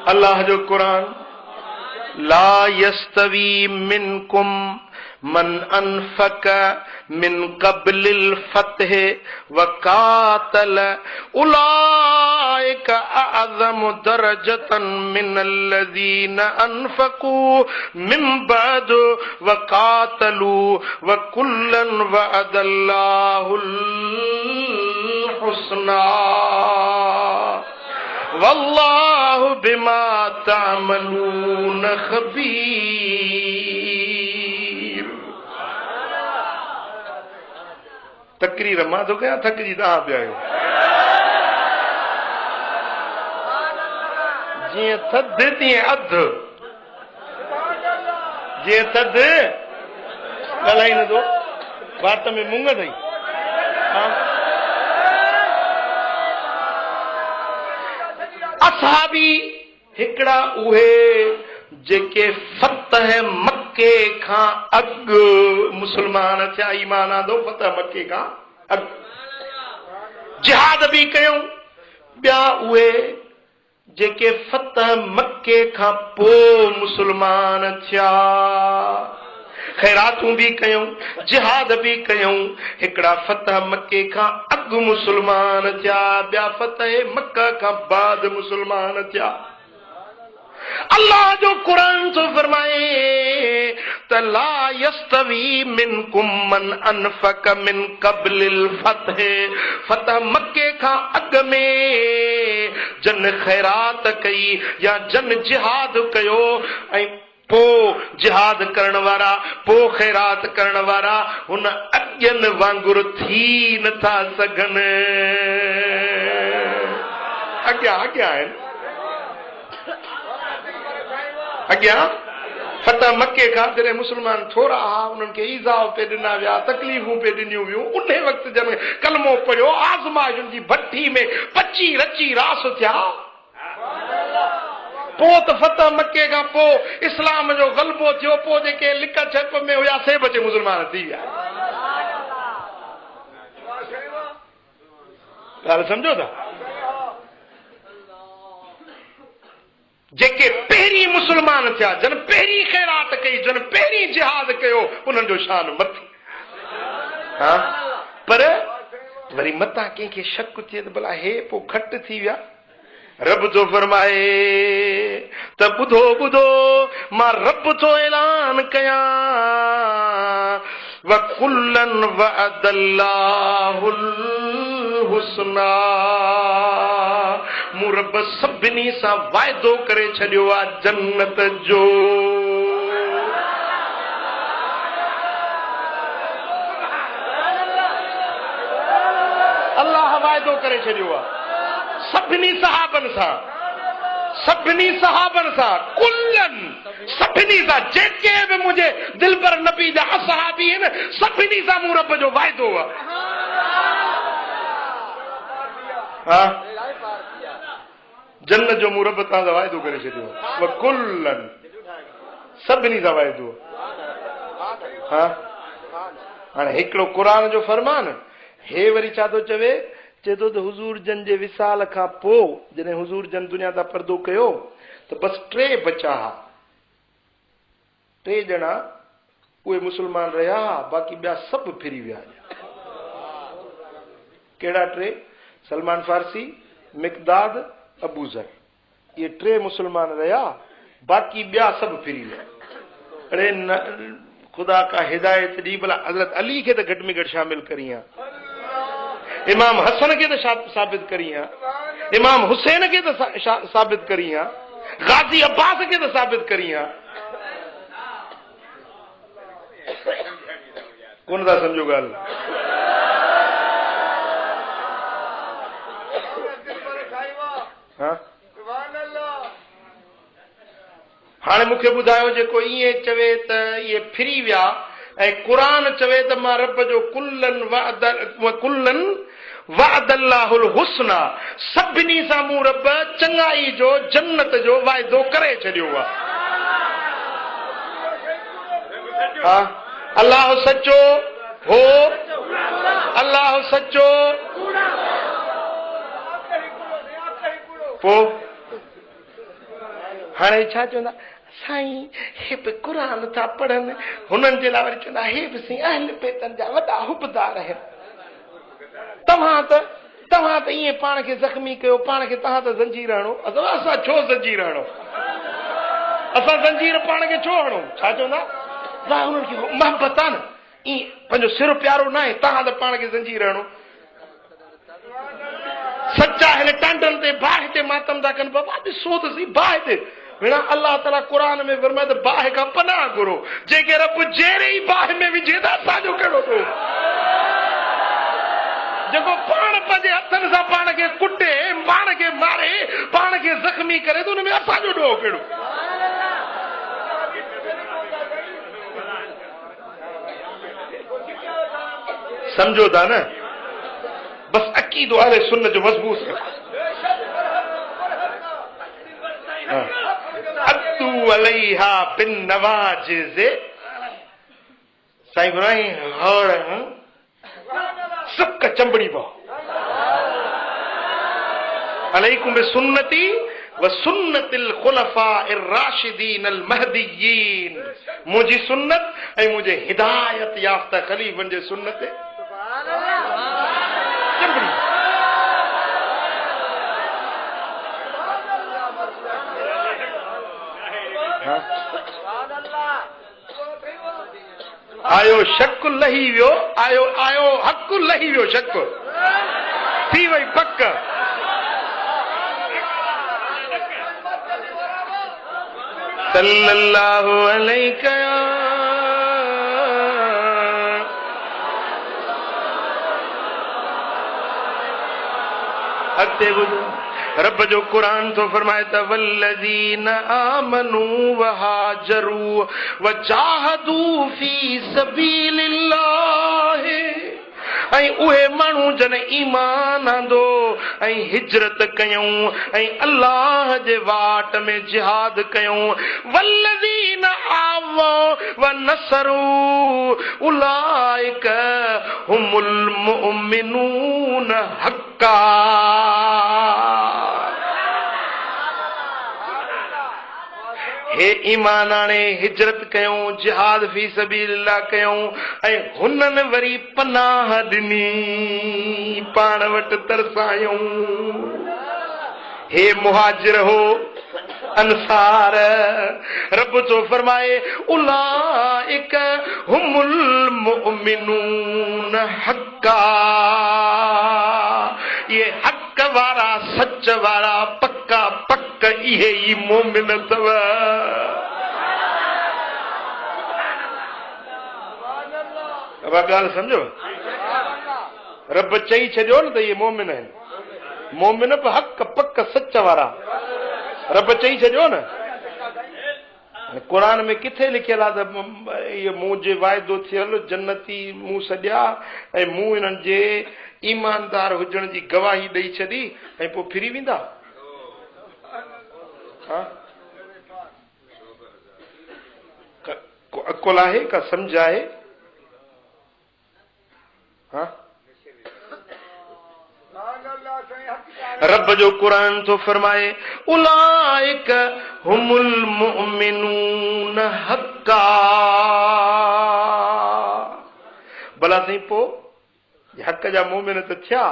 अल्लाह जो क़ुरान, ला यस्तवी मिनकुम मन अनफक मिन क़ब्लिल फतह व क़ातल उलाइका अअज़मु दरजतन मिनल्लज़ीना अनफकू मिन बअद व क़ातलू व कुल्लन वअदल्लाहुल हुस्ना वल्लाहु बिमा तामलून खबीर। तकरीर मां तो कया थकजी तव्हां पिया आहियो। जीअं थधि तीअं अधु, जीअं थधि ॻाल्हाई नथो, वात में मुंग अथई। असहाबी हिकड़ा उहे जेके फतह मक्के खां अॻु मुसलमान थिया, ईमान आंदो फतह मक्के खां अॻु, जिहाद बि कयूं। ॿिया उहे जेके फतह मक्के खां पोइ मुसलमान थिया, खैरातूं बि कयूं, जिहाद बि कयूं। हिकड़ा फतह मक्के खां अॻु मुसलमान थिया, ॿिया फतह मक्का खां बाद मुसलमान थिया। अल्लाह जो क़ुरान थो फरमाए त ला यस्तवी मिनकुम मन अनफक मिन क़ब्लिल फतह, फतह मक्के खां अॻु में जन खैरात कई या जन जिहाद कयो ऐं पो जिहाद करण वारा, पो खैरात करण वारा हुन अॻियनि वांगुरु थी नथा सघनि। अॻियां अॻियां आहिनि, अॻियां फतह मक्के खां जॾहिं मुसलमान थोरा हुआ, उन्हनि खे ईज़ाव पे ॾिना विया, तकलीफ़ूं पे ॾिनियूं वियूं। उन वक़्तु जन कलमो पढ़ियो, आज़माइशुनि जी भट्टी में पची रची रास थिया। पोइ त फतह मक्के खां पोइ इस्लाम जो ग़लबो थियो, पोइ जेके लिक छप में हुया से बचे मुसलमान थी विया। ॻाल्हि सम्झो था? जेके पहिरीं मुसलमान थिया, जन पहिरीं खैरात कई, जन पहिरीं जिहाद कयो, उन्हनि जो शान मथे। हा, पर वरी मतां कंहिंखे शक थिए त भला हे पोइ घटि थी विया। रब तो फरमाए त ॿुधो ॿुधो, मां रब तो ऐलान कयां व कुल्लन वअदल्लाहुल हुस्ना, मूं रब सभिनी सां वाइदो करे छॾियो आहे जन्नत जो। अल्लाह वाइदो करे छॾियो आहे सभिनी सहाबनि सां, सभिनी सहाबनि सां, कुल्लन सभिनी सां, जेके बि मुंहिंजे दिलबर नबी जा असहाबी आहिनि, सभिनी सां मूं रब जो वाइदो आहे। हा, जन्नत जो मूं रब तव्हां सां वाइदो करे छॾियो आहे। कुल्लन सभिनी सां वाइदो। हा, हाणे हिकिड़ो क़ुरान जो फरमान, हे वरी छा थो चवे, चए थो त हुज़ूर जन जे विसाल खां पोइ जॾहिं हुज़ूर जन दुनिया तां पर्दो कयो त बसि 3 बचा हा, 3 ॼणा उहे मुसलमान रहिया, बाक़ी ॿिया सभु फिरी विया। कहिड़ा 3? सलमान फारसी, मिक़दाद, अबू ज़र, ये 3 मुसलमान रहिया, बाक़ी ॿिया सभु फिरी विया। अरे न, खुदा का हिदायत दी, भला हज़रत अली के तो घट में घट शामिल करिया, इमाम हसन के तो साबित करिया, इमाम हुसैन के तो साबित करिया, गाजी अब्बास के तो साबित करिया। कौन था समझो गाल? हाँ? हाणे मूंखे ॿुधायो जेको ईअं चवे त इहे फिरी विया ऐं क़ुरान चवे त मां रब जो कुल्लन वअदल्लाहुल हुस्ना, सभिनी सां मूं रब चङाई जो जन्नत जो वाइदो करे छॾियो आहे। हा, अल्लाह सचो हो, अल्लाह सचो। पोइ हाणे छा चवंदा साईं, हे बि क़ुरान था पढ़नि, हुननि जे लाइ वरी चवंदा हे बि साईं अहल बैतनि जा वॾा हुबदार आहिनि। तव्हां त ईअं पाण खे ज़ख़्मी कयो, पाण खे तव्हां त ज़ंजीर हणो, असां छो ज़ंजीर हणो, असां ज़ंजीर पाण खे छो हणो? छा चवंदा? हुननि खे मोहबत आहे न, ईअं पंहिंजो सिर प्यारो न आहे, तव्हां त पाण खे ज़ंजीर हणो। सचा हिन टांडनि ते बाहि ते मातम था कनि, बाबा ॾिसो त सही बाहि ते। भेण अल्लाह ताला क़ुरान में फरमाए त बाहि खां पनाह घुरो, जेके रब जहिड़े ई बाहि में विझे त असांजो कहिड़ो थो? जेको पाण पंहिंजे हथनि सां पाण खे कुटे, पाण खे मारे, पाण खे ज़ख़्मी करे, त हुन में असांजो ॾोह कहिड़ो? समझो था न? बस अकीदो अहले सुन्नत जो मजबूत रखो। अद्दू अलैहा बिन नवाजिज़, साईं घुराई और सक चंबड़ी पो अलैकुम बिसुन्नती व सुन्नतिल खुलफाइर राशिदीन अल महदीयीन, मुझी सुन्नत ऐं मुझे हिदायत याफ्ता खलीफन जे सुन्नत चंबड़ी। आयो शक लही वियो, आयो हक़ लही वियो, शक थी वई पक। सल्लल्लाहु अलैहि अॻिते ॿुधो, रब जो क़ुरान तो फरमाए त वल्लज़ीन आमनू वहाजरू वजाहदू फी सबीलिल्लाह, ऐं उहे माण्हू जन ईमान आंदो ऐं हिजरत कयूं ऐं अल्लाह जे वाट में जिहाद कयूं। वल्लज़ीन आवो व नसरू उलाइक हुमुल मुमिनून हक्का। हे ईमान आणे हिजरत कयूं, जिहाद फी सबीलिल्लाह कयूं ऐं हुननि वरी पनाह ॾिनी, पाण वटि तरसायूं। हे मुहाजिर हो, अंसार, रब तो फरमाए उलाइक हुमुल मुमिनून हक्का, ये हक वारा, सच वारा, पक्का पक इहे ई मोमिन अथव। अब ॻाल्हि सम्झो, रब चई छॾियो न त इहे मोमिन आहिनि, मोमिन बि हक पक सच वारा, रब चई छॾियो न। क़ुरान में किथे लिखियल आहे त इहो मूं जे वाइदो थियल जन्नती मूं सॼा ऐं मूं हिननि जे ईमानदार हुजण जी गवाही ॾेई छॾी ऐं पोइ फिरी वेंदा? अकुल आहे का सम्झ आहे? रब जो क़ुरान तो फरमाए उलाइक हुमुल मुमिनून हक्का। भला साईं पोइ हक़ जा मोमिन त थिया,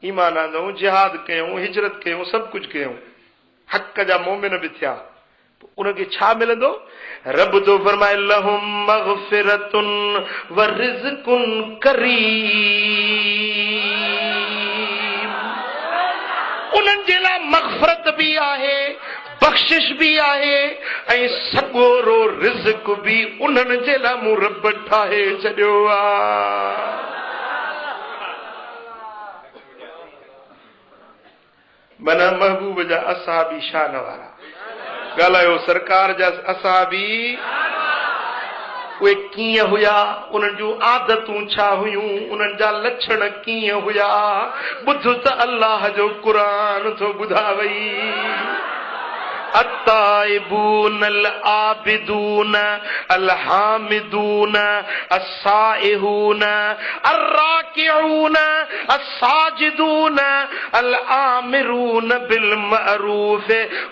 ईमान आंदऊं, जिहाद कयूं, हिजरत कयूं, सभु कुझु कयूं, हक़ जा मोमिन बि थिया, उनखे छा मिलंदो? रब तो फरमाए लहुम मग़फ़िरतुन व रिज़्क़ुन करीम, उन्हनि जे लाइ मग़फ़िरत बि आहे, बख़्शिश बि आहे ऐं सॻोरो रिज़्क़ बि उन्हनि जे लाइ मूं रब ठाहे छॾियो आहे। मन महबूब जा असहाबी शान वारा, ॻाल्हायो सरकार जा असहाबी उहे कीअं हुया, उन्हनि जूं आदतूं छा हुयूं, उन्हनि जा लक्षण कीअं हुया। ॿुध त अल्लाह जो क़ुरान थो ॿुधावई। التائبون العابدون الحامدون السائحون الراكعون الساجدون الآمرون بالمعروف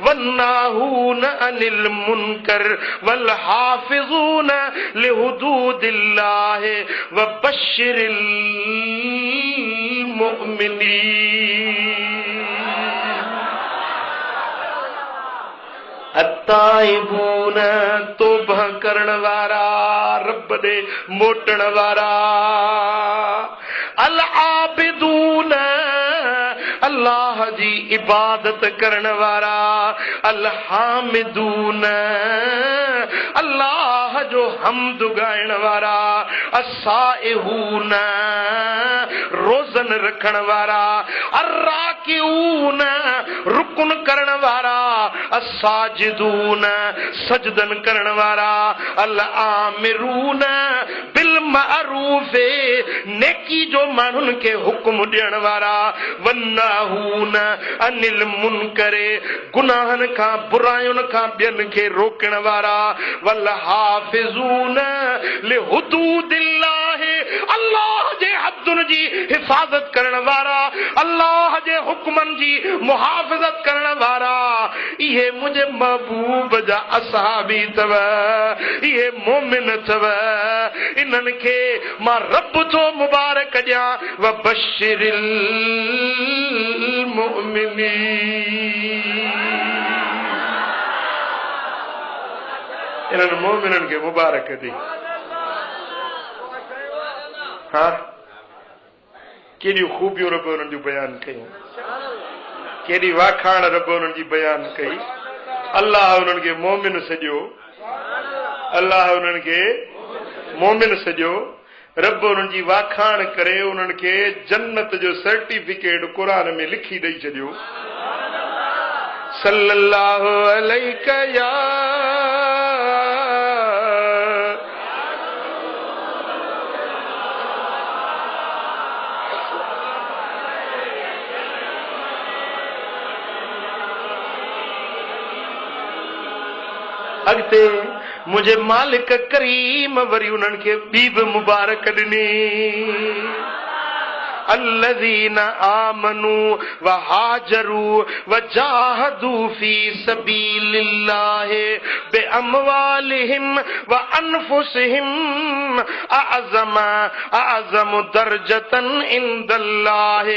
والناهون عن المنكر والحافظون لحدود الله وبشر المؤمنين। अताइबून तौबा करण वारा, रब दे मोटण वारा। अल आबिदून अल्लाह जी इबादत करण वारा। अल हामिदून अल्लाह जो हमद गाइण वारा। असाइहून रोज़न रखण वारा। अर्राकिऊन रुकुन करण वारा। असाजिदून सजदन करण वारा। अल आमिरून बिल मअरूफ नेकी जो माण्हुनि खे हुक्म ॾियण वारा। वन्नाहून अनिल मुनकर गुनाहनि खां बुरायुनि खां ॿियनि खे रोकण वारा। वल हाफिज़ून लिहुदूदिल्लाह अल्लाह जे हदुनि जी हिफ़ाज़त करण वारा। अल्लाह जे हुक्मनि जी मुहाफ़िज़त करण वारा। इहे मुंहिंजे महबूब जा असहाबी अथव, इहे मोमिन अथव। इन्हनि खे मां रब थो मुबारक ॾियां। व बशिरिल मुमिनीन। इन्हनि मोमिननि खे मुबारक ॾे। हाँ, केॾियूं ख़ूबियूं रब उन्हनि जूं बयान कयूं, केॾी वाखाण रब उन्हनि जी बयान कई। अल्लाह उन्हनि खे मोमिन सॼो, अल्लाह उन्हनि खे मोमिन सॼो। रब उन्हनि जी वाखाण करे उन्हनि खे जन्नत जो सर्टिफिकेट क़ुरान में लिखी ॾेई छॾियो। सल्लल्लाहु अलैका या अॻिते मुंहिंजे मालिक करीम वरी उन्हनि खे ॿी बि मुबारक ॾिनी। الذين آمنوا وهاجروا وجاهدوا في سبيل الله بأموالهم وأنفسهم أعظم درجة عند الله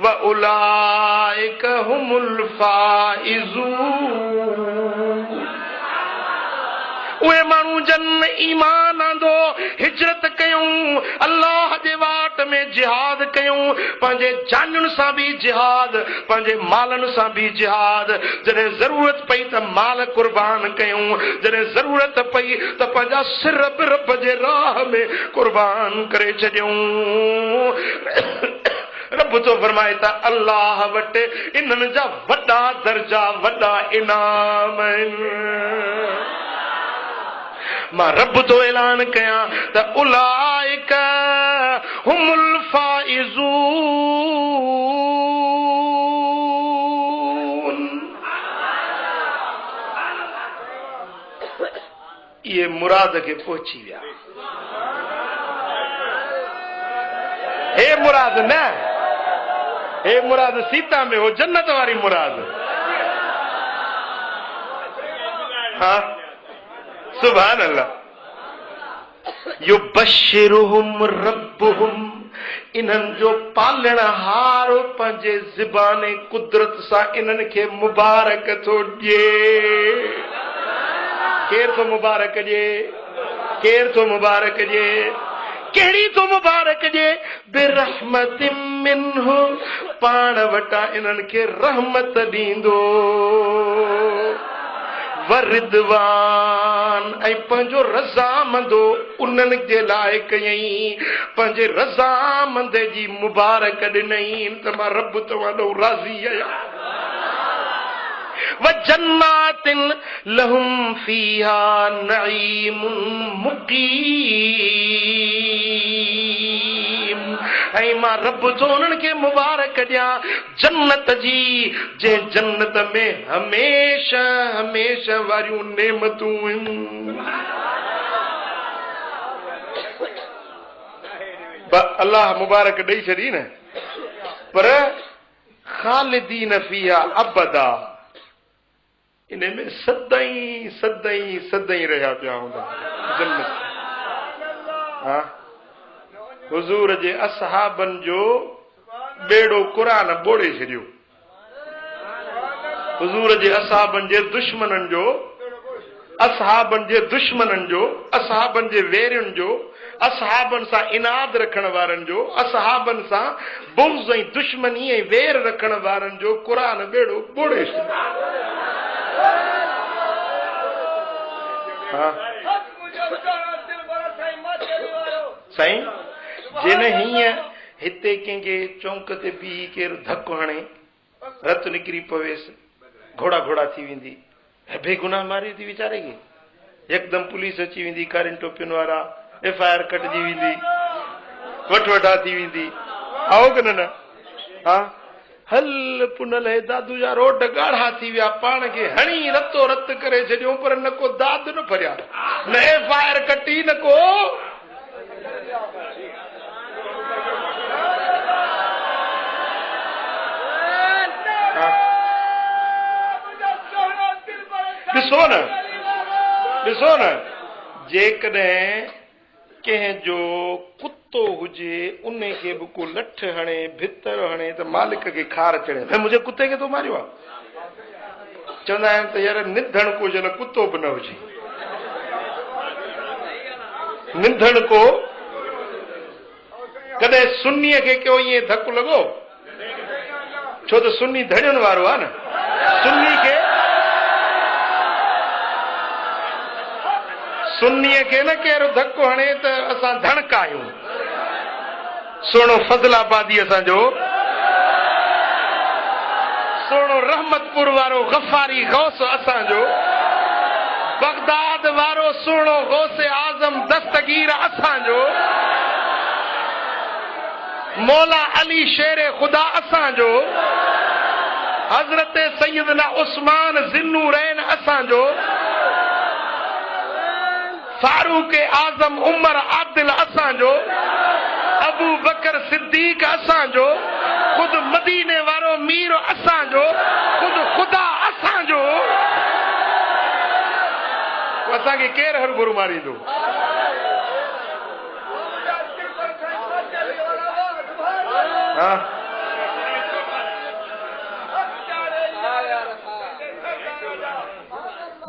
وأولئك هم الفائزون। उहे माण्हू जन ईमान आंदो, हिजरत कयूं, अल्लाह जे वाट में जिहाद कयूं, पंहिंजे जानुनि सां बि जिहाद, पंहिंजे मालनि सां बि जिहाद। जॾहिं ज़रूरत पई त माल कुर्बान कयूं, जॾहिं ज़रूरत पई त पंहिंजा सिर बि रब जे राह में कुर्बान करे छॾियूं। रब तो फरमाए था अल्लाह वटि इन्हनि जा वॾा दर्जा, वॾा इनाम आहिनि। मां रब तो ऐलान कयां त उलाइक हुमुल फाइज़ून। ये मुराद के पहुंची विया। हे मुराद न, हे मुराद सीता में हो, जन्नत वारी मुराद। हाँ सुभान अल्लाह। युबश्शिरुहुम रब्बुहुम, इन्हनि जो पालण हारो पंहिंजे ज़बाने कुदरत सां इन्हनि खे मुबारक थो ॾिए। केर थो मुबारक ॾिए? केर थो मुबारक ॾिए? कहिड़ी तो मुबारक ॾिए? बिरहमतिम मिन्हु, पाण वटां इन्हनि खे रहमत ॾींदो। वरिदवान, ऐं पंहिंजो रज़ामंदो उन्हनि जे लाइ कयईं, पंहिंजे रज़ामंद जी मुबारक ॾिनई त मां रब तव्हां ॾों राज़ी आहियां। व जन्नातिन लहुम फीहा नईमुन मुकीम। ऐं मां रब जो उन्हनि खे मुबारक ॾियां जन्नत जी, जंहिं जन्नत में हमेशह हमेशह वारियूं नेमतूं आहिनि। अल्लाह मुबारक ॾेई छॾी न, पर ख़ालिदीन फीहा अबदा, इन में सदाई सदाई सदाई रहिया पिया हूंदा जन्नत। हा, हुजूर जे असहाबनि जो बेड़ो क़ुरान ॿोड़े छॾियो। हुजूर जे असहाबनि जे दुश्मननि जो, असहाबनि जे दुश्मननि जो, असहाबनि जे वेरियुनि जो, असहाबनि सां इनाद रखण वारनि जो, असहाबनि सां बुग़्ज़ ऐं दुश्मनी ऐं वेर रखण वारनि जो क़ुरान बेड़ो ॿोड़े छॾियो। साईं जिन हीअं हिते कंहिंखे चौंक ते बीह केरु धकु हणे रत निकिरी पवेसि, घोड़ा घोड़ा थी वेंदी, बेगुनाह मारी थी वीचारे खे, यकदमि पुलिस अची वेंदी, कारिन टोपियुनि वारा, FIR कटजी वेंदी, वठा थी वेंदी, आओ कि न? हा, हल पुनल हे दादू जा रोड ॻाढ़ा थी विया, पाण खे हणी रतो रत करे छॾियो, पर न को दाद न फरिया, न FIR कटी, न को ॾिसो न, ॾिसो न, जेकॾहिं कंहिंजो कुत्तो हुजे उन खे बि को लठ हणे भितर हणे त मालिक खे खार चढ़े, मुंहिंजे कुत्ते खे तो मारियो आहे। चवंदा आहिनि त यार निधण को जन कुत्तो बि न हुजे, निधण को कॾहिं सुन्नीअ खे कयो ईअं धकु लॻो, छो त सुन्नी धड़ियुनि वारो आहे न, सुन्नी खे सुन्नीअ खे न केरु धकु हणे त असां धणका आहियूं। सुहिणो फज़लाबादी असांजो, सुहिणो रहमतपुर वारो गफ़ारी गौस असांजो, बगदाद वारो सुहिणो गौस आज़म दस्तगीर असांजो, मौला अली शेर ख़ुदा असांजो, हज़रत सैयदना उस्मान ज़िन्नूरैन असांजो, फारूक आज़म उमर आदिल असांजो, अबू बकर सिद्दीक असांजो, खुद मदीने वारो मीर असांजो, खुद ख़ुदा असांजो, असांखे केरु हरबुर मारींदो?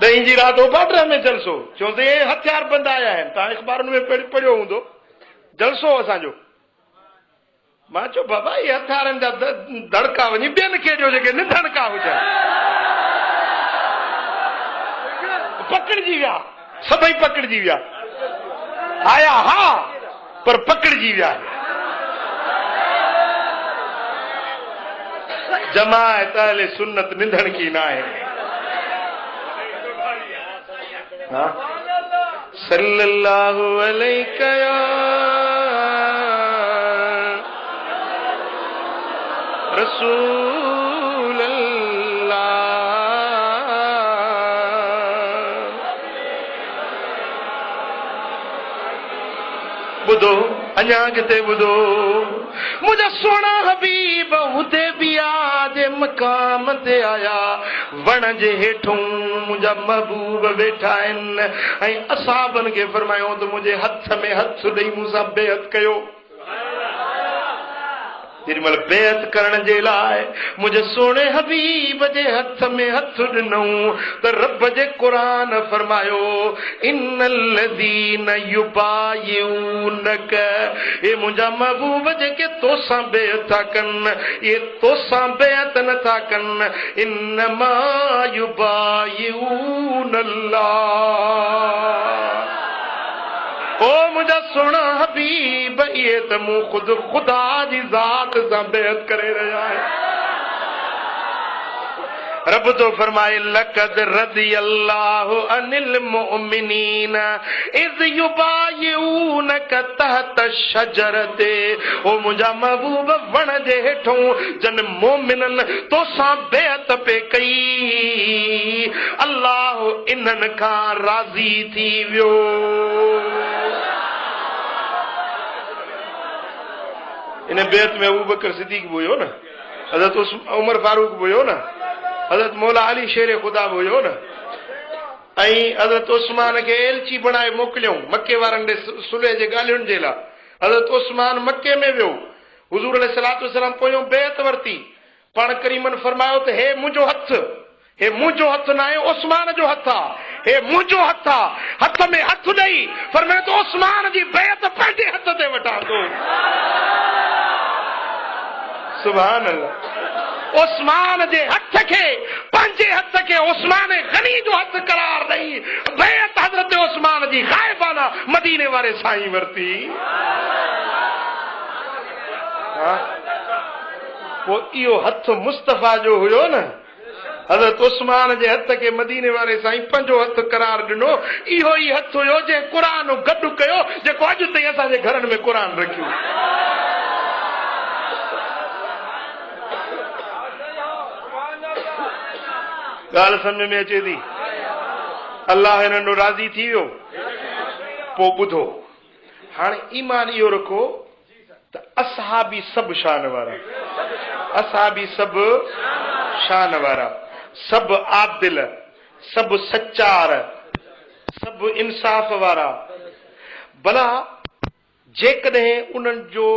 ॾहीं जी राति बाड्रा में जलसो, चवंदे हथियार बंद आया आहिनि, तव्हां अख़बारुनि में पढ़ियो हूंदो, जलसो असांजो। मां चयो बाबा इहे हथियारनि जा दड़का वञी ॿियनि खे ॾियो जेके निधणका हुजनि। पकड़जी विया, सभई पकड़जी विया, आया हा पर पकड़जी विया। जमायत अहले सुन्नत निधण की न आहे। सल्लल्लाहु अलैहि या रसूल अल्लाह। ॿुधो अञा किथे ॿुधो, मुंहिंजा सोना हबीब हुदैबिया जे मक़ाम ते आया, वण जे हेठों मुंहिंजा महबूब वेठा आहिनि ऐं असहाबनि खे फरमायो त मुंहिंजे हथ में हथ ॾेई मूंसां बेअत कयो। जेॾीमहिल बेअत करण जे लाइ मुंहिंजे सोणे हबीब जे हथ में हथ ॾिनऊं त रब जे क़ुरान फरमायो, इन्नल्लज़ीन युबायिऊनक, हे मुंहिंजा महबूब जेके तोसां बेअत था कनि, इहे तोसां बेअत नथा कनि, इन्नमा युबायिऊनल्लाह। ओ मुंहिंजा सोना हबीब, इहे त मूं ख़ुदि ख़ुदा जी ज़ात सां बेअत करे रहिया आहिनि। रब तो फरमाए लक़द रदियल्लाहु अनिल मुमिनीन इज़ युबायिऊनक तहत शजरते। ओ मुंहिंजा महबूब वण जे हेठों जन मोमिनन तोसां बेअत पे कई, अल्लाह इन्हनि खां राज़ी थी वियो। इन बेअत में अबू बकर सिद्दीक बि हुयो न, हज़रत उमर फारूक बि हुयो न, हज़रत मौला अली शेर खुदा बि हुयो न, ऐं हज़रत उस्मान खे एलची बणाए मोकिलियऊं मके वारनि ॾे सुलह जे ॻाल्हियुनि जे लाइ। हज़रत उस्मान मके में वियो, हुज़ूर अलैहिस्सलातु वस्सलाम पोयों बेअत वरिती। पाण करीमन फरमायो त हे मुंहिंजो हथु, हे मुंहिंजो हथु न आहे, उस्मान जो हथु आहे, हे मुंहिंजो हथु आहे। हथ में हथु ॾेई फरमायो त उस्मान जी बेअत पंहिंजे हथ ते वठां थो। सुभान अल्लाह। उस्मान जे हथ खे, पंहिंजे हथ खे उस्मान गनी जो हथ करार ॾेई बेअत हज़रत उस्मान जी ग़ाइबाना मदीने वारे साईं वरती। पोइ इहो हथ मुस्तफ़ा जो हुयो न, हज़रत उस्मान जे हथ खे मदीने वारे साईं पंहिंजो हथ करार ॾिनो। इहो ई हथ हुयो जे क़ुरान गॾु कयो, जेको अॼु ताईं असांजे घरनि में क़ुरान रखियो। ॻाल्हि सम्झ में अचे थी? अल्लाह हिननि राज़ी थी वियो। पोइ ॿुधो, हाणे ईमान इहो रखो त असहाबी सभु शान वारा, असहाबी सभु शान वारा, सभु आदिल, सभु सचार, सभु इंसाफ़ वारा। भला जेकॾहिं उन्हनि जो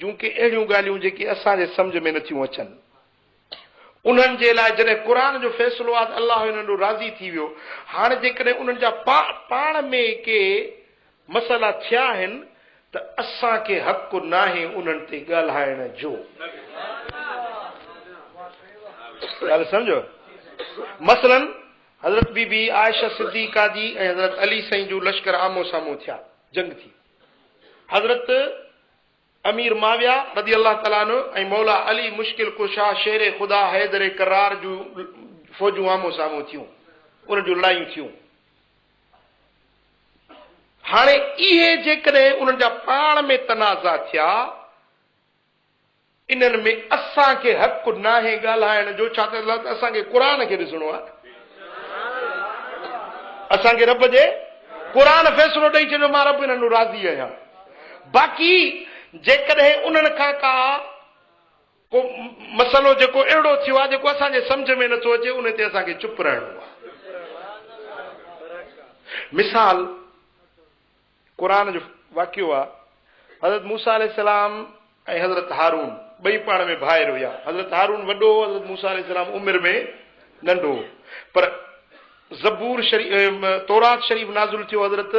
जूं के अहिड़ियूं ॻाल्हियूं जेके असांजे सम्झ में नथियूं अचनि, उन्हनि जे लाइ जॾहिं क़ुरान जो फ़ैसिलो आहे त अल्लाह हिननि राज़ी थी वियो। हाणे जेकॾहिं उन्हनि जा पाण में के मसइला थिया आहिनि त असांखे हक़ु नाहे उन्हनि ते ॻाल्हाइण जो। ॻाल्हि सम्झो? मसलन हज़रत बीबी आयशा सिद्दीक़ा जी ऐं हज़रत अली साईं जो लश्कर आमो साम्हूं थिया, जंग थी। हज़रत अमीर माविया रज़ी अल्लाह ताला अन्हु ऐं मौला अली मुश्किल कुशा शेर खुदा हैदर करार जूं फ़ौजूं आमो साम्हूं थियूं, उन जूं लड़ायूं थियूं। हाणे इहे जेकॾहिं उन्हनि जा पाण में तनाज़ा थिया, इन्हनि में असांखे हक़ु नाहे ॻाल्हाइण जो। छा त असांखे क़ुरान खे ॾिसणो आहे, असांखे रब जे क़ुरान फ़ैसिलो ॾेई छॾियो, मां रब हिननि राज़ी आहियां। बाक़ी जेकॾहिं उन्हनि खां का को मसइलो जेको अहिड़ो थियो आहे जेको असांजे सम्झ में नथो अचे, उन ते असांखे चुप रहणो आहे। मिसाल क़ुरान जो वाक़ियो आहे, हज़रत मूसा अलैहिस्सलाम ऐं हज़रत हारून ॿई पाण में भाइर हुया। हज़रत हारून वॾो, हज़रत मूसा अलैहिस्सलाम उमिरि में नंढो। पर ज़बूर शरीफ़, तौरात शरीफ़ नाज़िल थियो हज़रत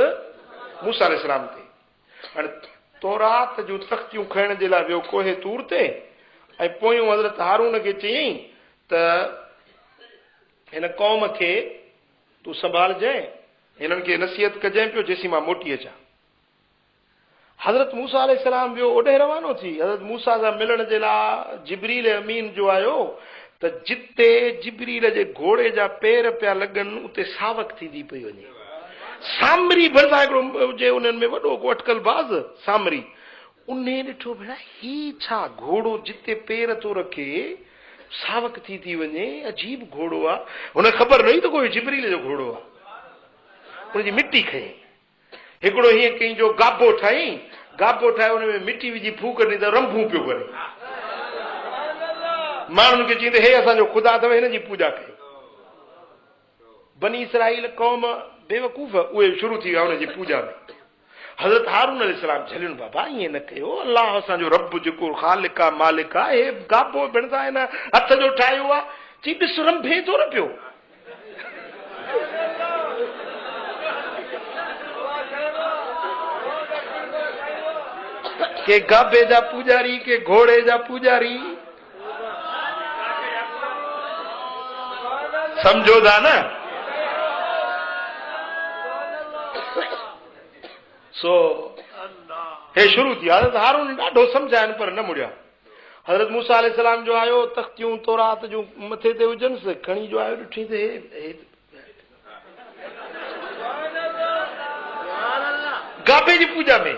मूसा अलैहिस्सलाम ते। हाणे तौरात जूं तख़्तियूं खणण जे लाइ वियो कोहे तूर ते, ऐं पोयूं हज़रत हारून खे चयईं त हिन क़ौम खे तूं संभालजांइ, हिननि खे नसीहत कजांइ पियो जेसीं मां मोटी अचां। हज़रत मूसा अलैहिस्सलाम वियो, ओॾे रवानो थी। हज़रत मूसा सां मिलण जे लाइ जिब्रील अमीन जो आयो त जिते जिब्रील जे घोड़े जा पेर पिया लॻनि उते सावक थींदी पई वञे। सामरी भरिसां हिकिड़ो हुजे, उन्हनि में वॾो को अटकल बाज़ सामरी, उन ॾिठो भेड़ा ही छा घोड़ो जिते पेर थो रखे सावक थी वञे, अजीब घोड़ो आहे। हुन ख़बर न हुई त कोई जिब्रील जो घोड़ो आहे। हुनजी मिटी खई, हिकिड़ो हीअं कई जो गाबो ठाही, गाबो ठाहे हुन में मिटी विझी फूक ॾिनी त रंभू पियो करे। माण्हुनि खे चईंदे हे असांजो ख़ुदा अथव, हिन जी पूॼा कई। बनी इसराईल क़ौम बेवकूफ़, उहे शुरू थी विया हुनजी पूॼा में। हज़रत हारून अलैहिस्सलाम झलियुनि, बाबा ईअं न कयो, अल्लाह असांजो रब जेको ख़ालिक आहे मालिक आहे, हे गाबो भेण सां हिन हथ जो ठाहियो आहे। चई ॾिस रंभे थो न पियो। के गाबे जा पूजारी, के घोड़े जा पूजारी, समझो था न। सो हे शुरू थी। हज़रत हारून ॾाढो सम्झाइनि पर न मुड़िया। हज़रत मूसा अलैहिस्सलाम जो आयो तख्तियूं तौरात जो मथे ते हुजनि खणी जो आयो ॾिठी ते गाबे जी पूजा में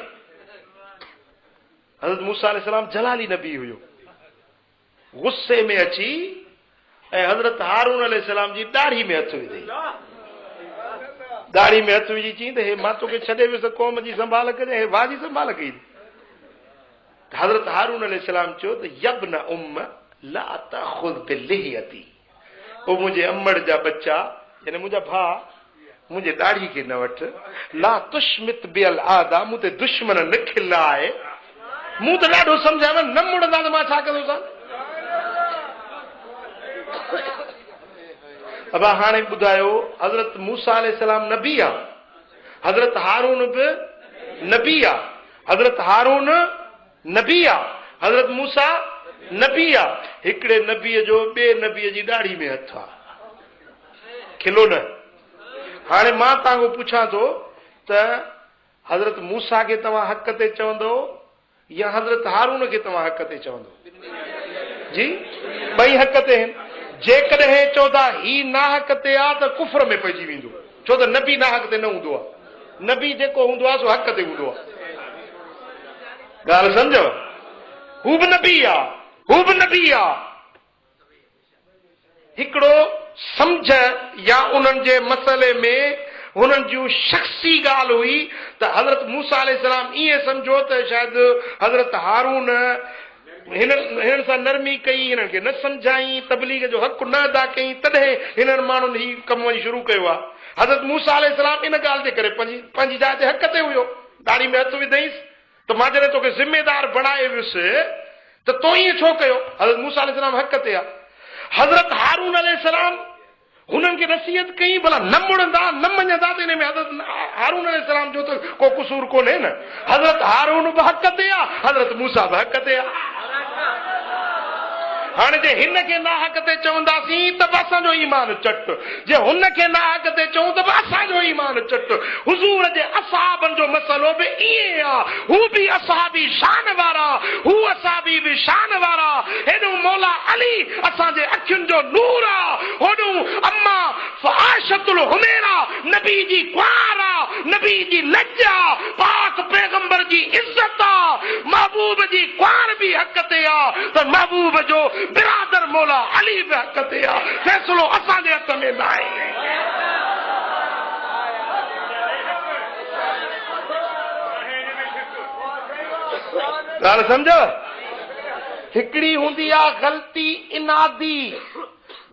हज़रत मूसा अलैहिस्सलाम जलाली नबी हुयो, गुस्से में अची ऐं हज़रत हारून अलैहिस्सलाम जी दाढ़ी में हथ विधई, दाढ़ी में हथ विझी चई त हे मां तोखे छॾे वियुसि क़ौम जी संभाल कजांइ, हे भाउ जी संभाल कई। हज़रत हारून अलैहिस्सलाम चयो त यब्न उम्म ला ताख़ुज़ बिलिहियती, ओ मुंहिंजे अम्मड़ जा बच्चा यानी मुंहिंजा भाउ मुंहिंजे दाढ़ी खे न वठ, ला तुश्मित बिल आदा, मूं ते दुश्मन न खिलाए, मूं त ॾाढो सम्झायो न मुड़ंदा त मां छा कंदुसि। अब हाणे ॿुधायो हज़रत मूसा अलैहिस्सलाम नबी आहे, हज़रत हारून बि नबी आहे, हज़रत हारून नबी आहे, हज़रत मूसा नबी आहे, हिकिड़े नबीअ जो ॿिए नबीअ जी दाढ़ी में हथ आहे, खिलो न। हाणे मां तव्हांखो पुछां थो त हज़रत मूसा खे तव्हां हक़ ते चवंदो या हज़रत हारून खे तव्हां हक़ ते चवंदो? जी ॿई हक़ ते आहिनि। जेकॾहिं चवंदा ही नाहक ते आहे त कुफ्र में पइजी वेंदो, छो त नबी नाहक ते न हूंदो आहे, नबी जेको हूंदो आहे सो हक़ ते हूंदो आहे। ॻाल्हि सम्झो, हू बि नबी आहे, हू बि नबी आहे। हिकिड़ो सम्झ या उन्हनि जे मसइले में हुननि जूं शख़्सी ॻाल्हि हुई त हज़रत मूसा अलैहिस्सलाम ईअं सम्झो त शायदि हज़रत हारून हिननि सां नरमी कई, हिननि खे न सम्झाई, तबलीग जो हक़ न अदा कई, तॾहिं हिननि माण्हुनि ही कमु वञी शुरू कयो आहे। हज़रत मूसा अलैहिस्सलाम इन ॻाल्हि जे करे पंहिंजी जाइ ते हक़ ते हुयो, दाढ़ी में हथ विधईंसि त मां जॾहिं तोखे ज़िम्मेदार बणाए वियुसि त तो ईअं छो कयो? हज़रत मूसा अलैहिस्सलाम हक़ ते आहे। हज़रत हारून अलैहिस्सलाम हुननि खे नसीहत कई, भला न मुड़ंदा न मञंदा त इन में हज़रत हारून अलैहिस्सलाम जो त को कसूर कोन्हे न। हज़रत हारून बि हक़ ते आहे, हज़रत मूसा बि हक़ ते आहे। हाणे जे हिन खे नाहक ते चवंदासीं त बि असांजो ईमान चट, जे हुन खे नाहक ते चऊं त बि असांजो ईमान चट। हुज़ूर जे असहाबनि जो मसइलो बि ईअं आहे, हू बि असहाबी शान वारा, हू असहाबी बि शान वारा। हेॾो मौला अली असांजे अखियुनि जो नूर आहे, होॾो अम्मा आयशतुल हुमैरा नबी जी कुंवार आहे, नबी जी लज आहे, पाक पैगंबर जी इज़त आहे, महबूब जी कुंवार बि हक़ ते आहे त महबूब जो बिरादर मौला अली बि हक़ ते आहे। फ़ैसिलो असांजे हथ में न आहे। ॻाल्हि सम्झो, हिकिड़ी हूंदी आहे ग़लती इनादी,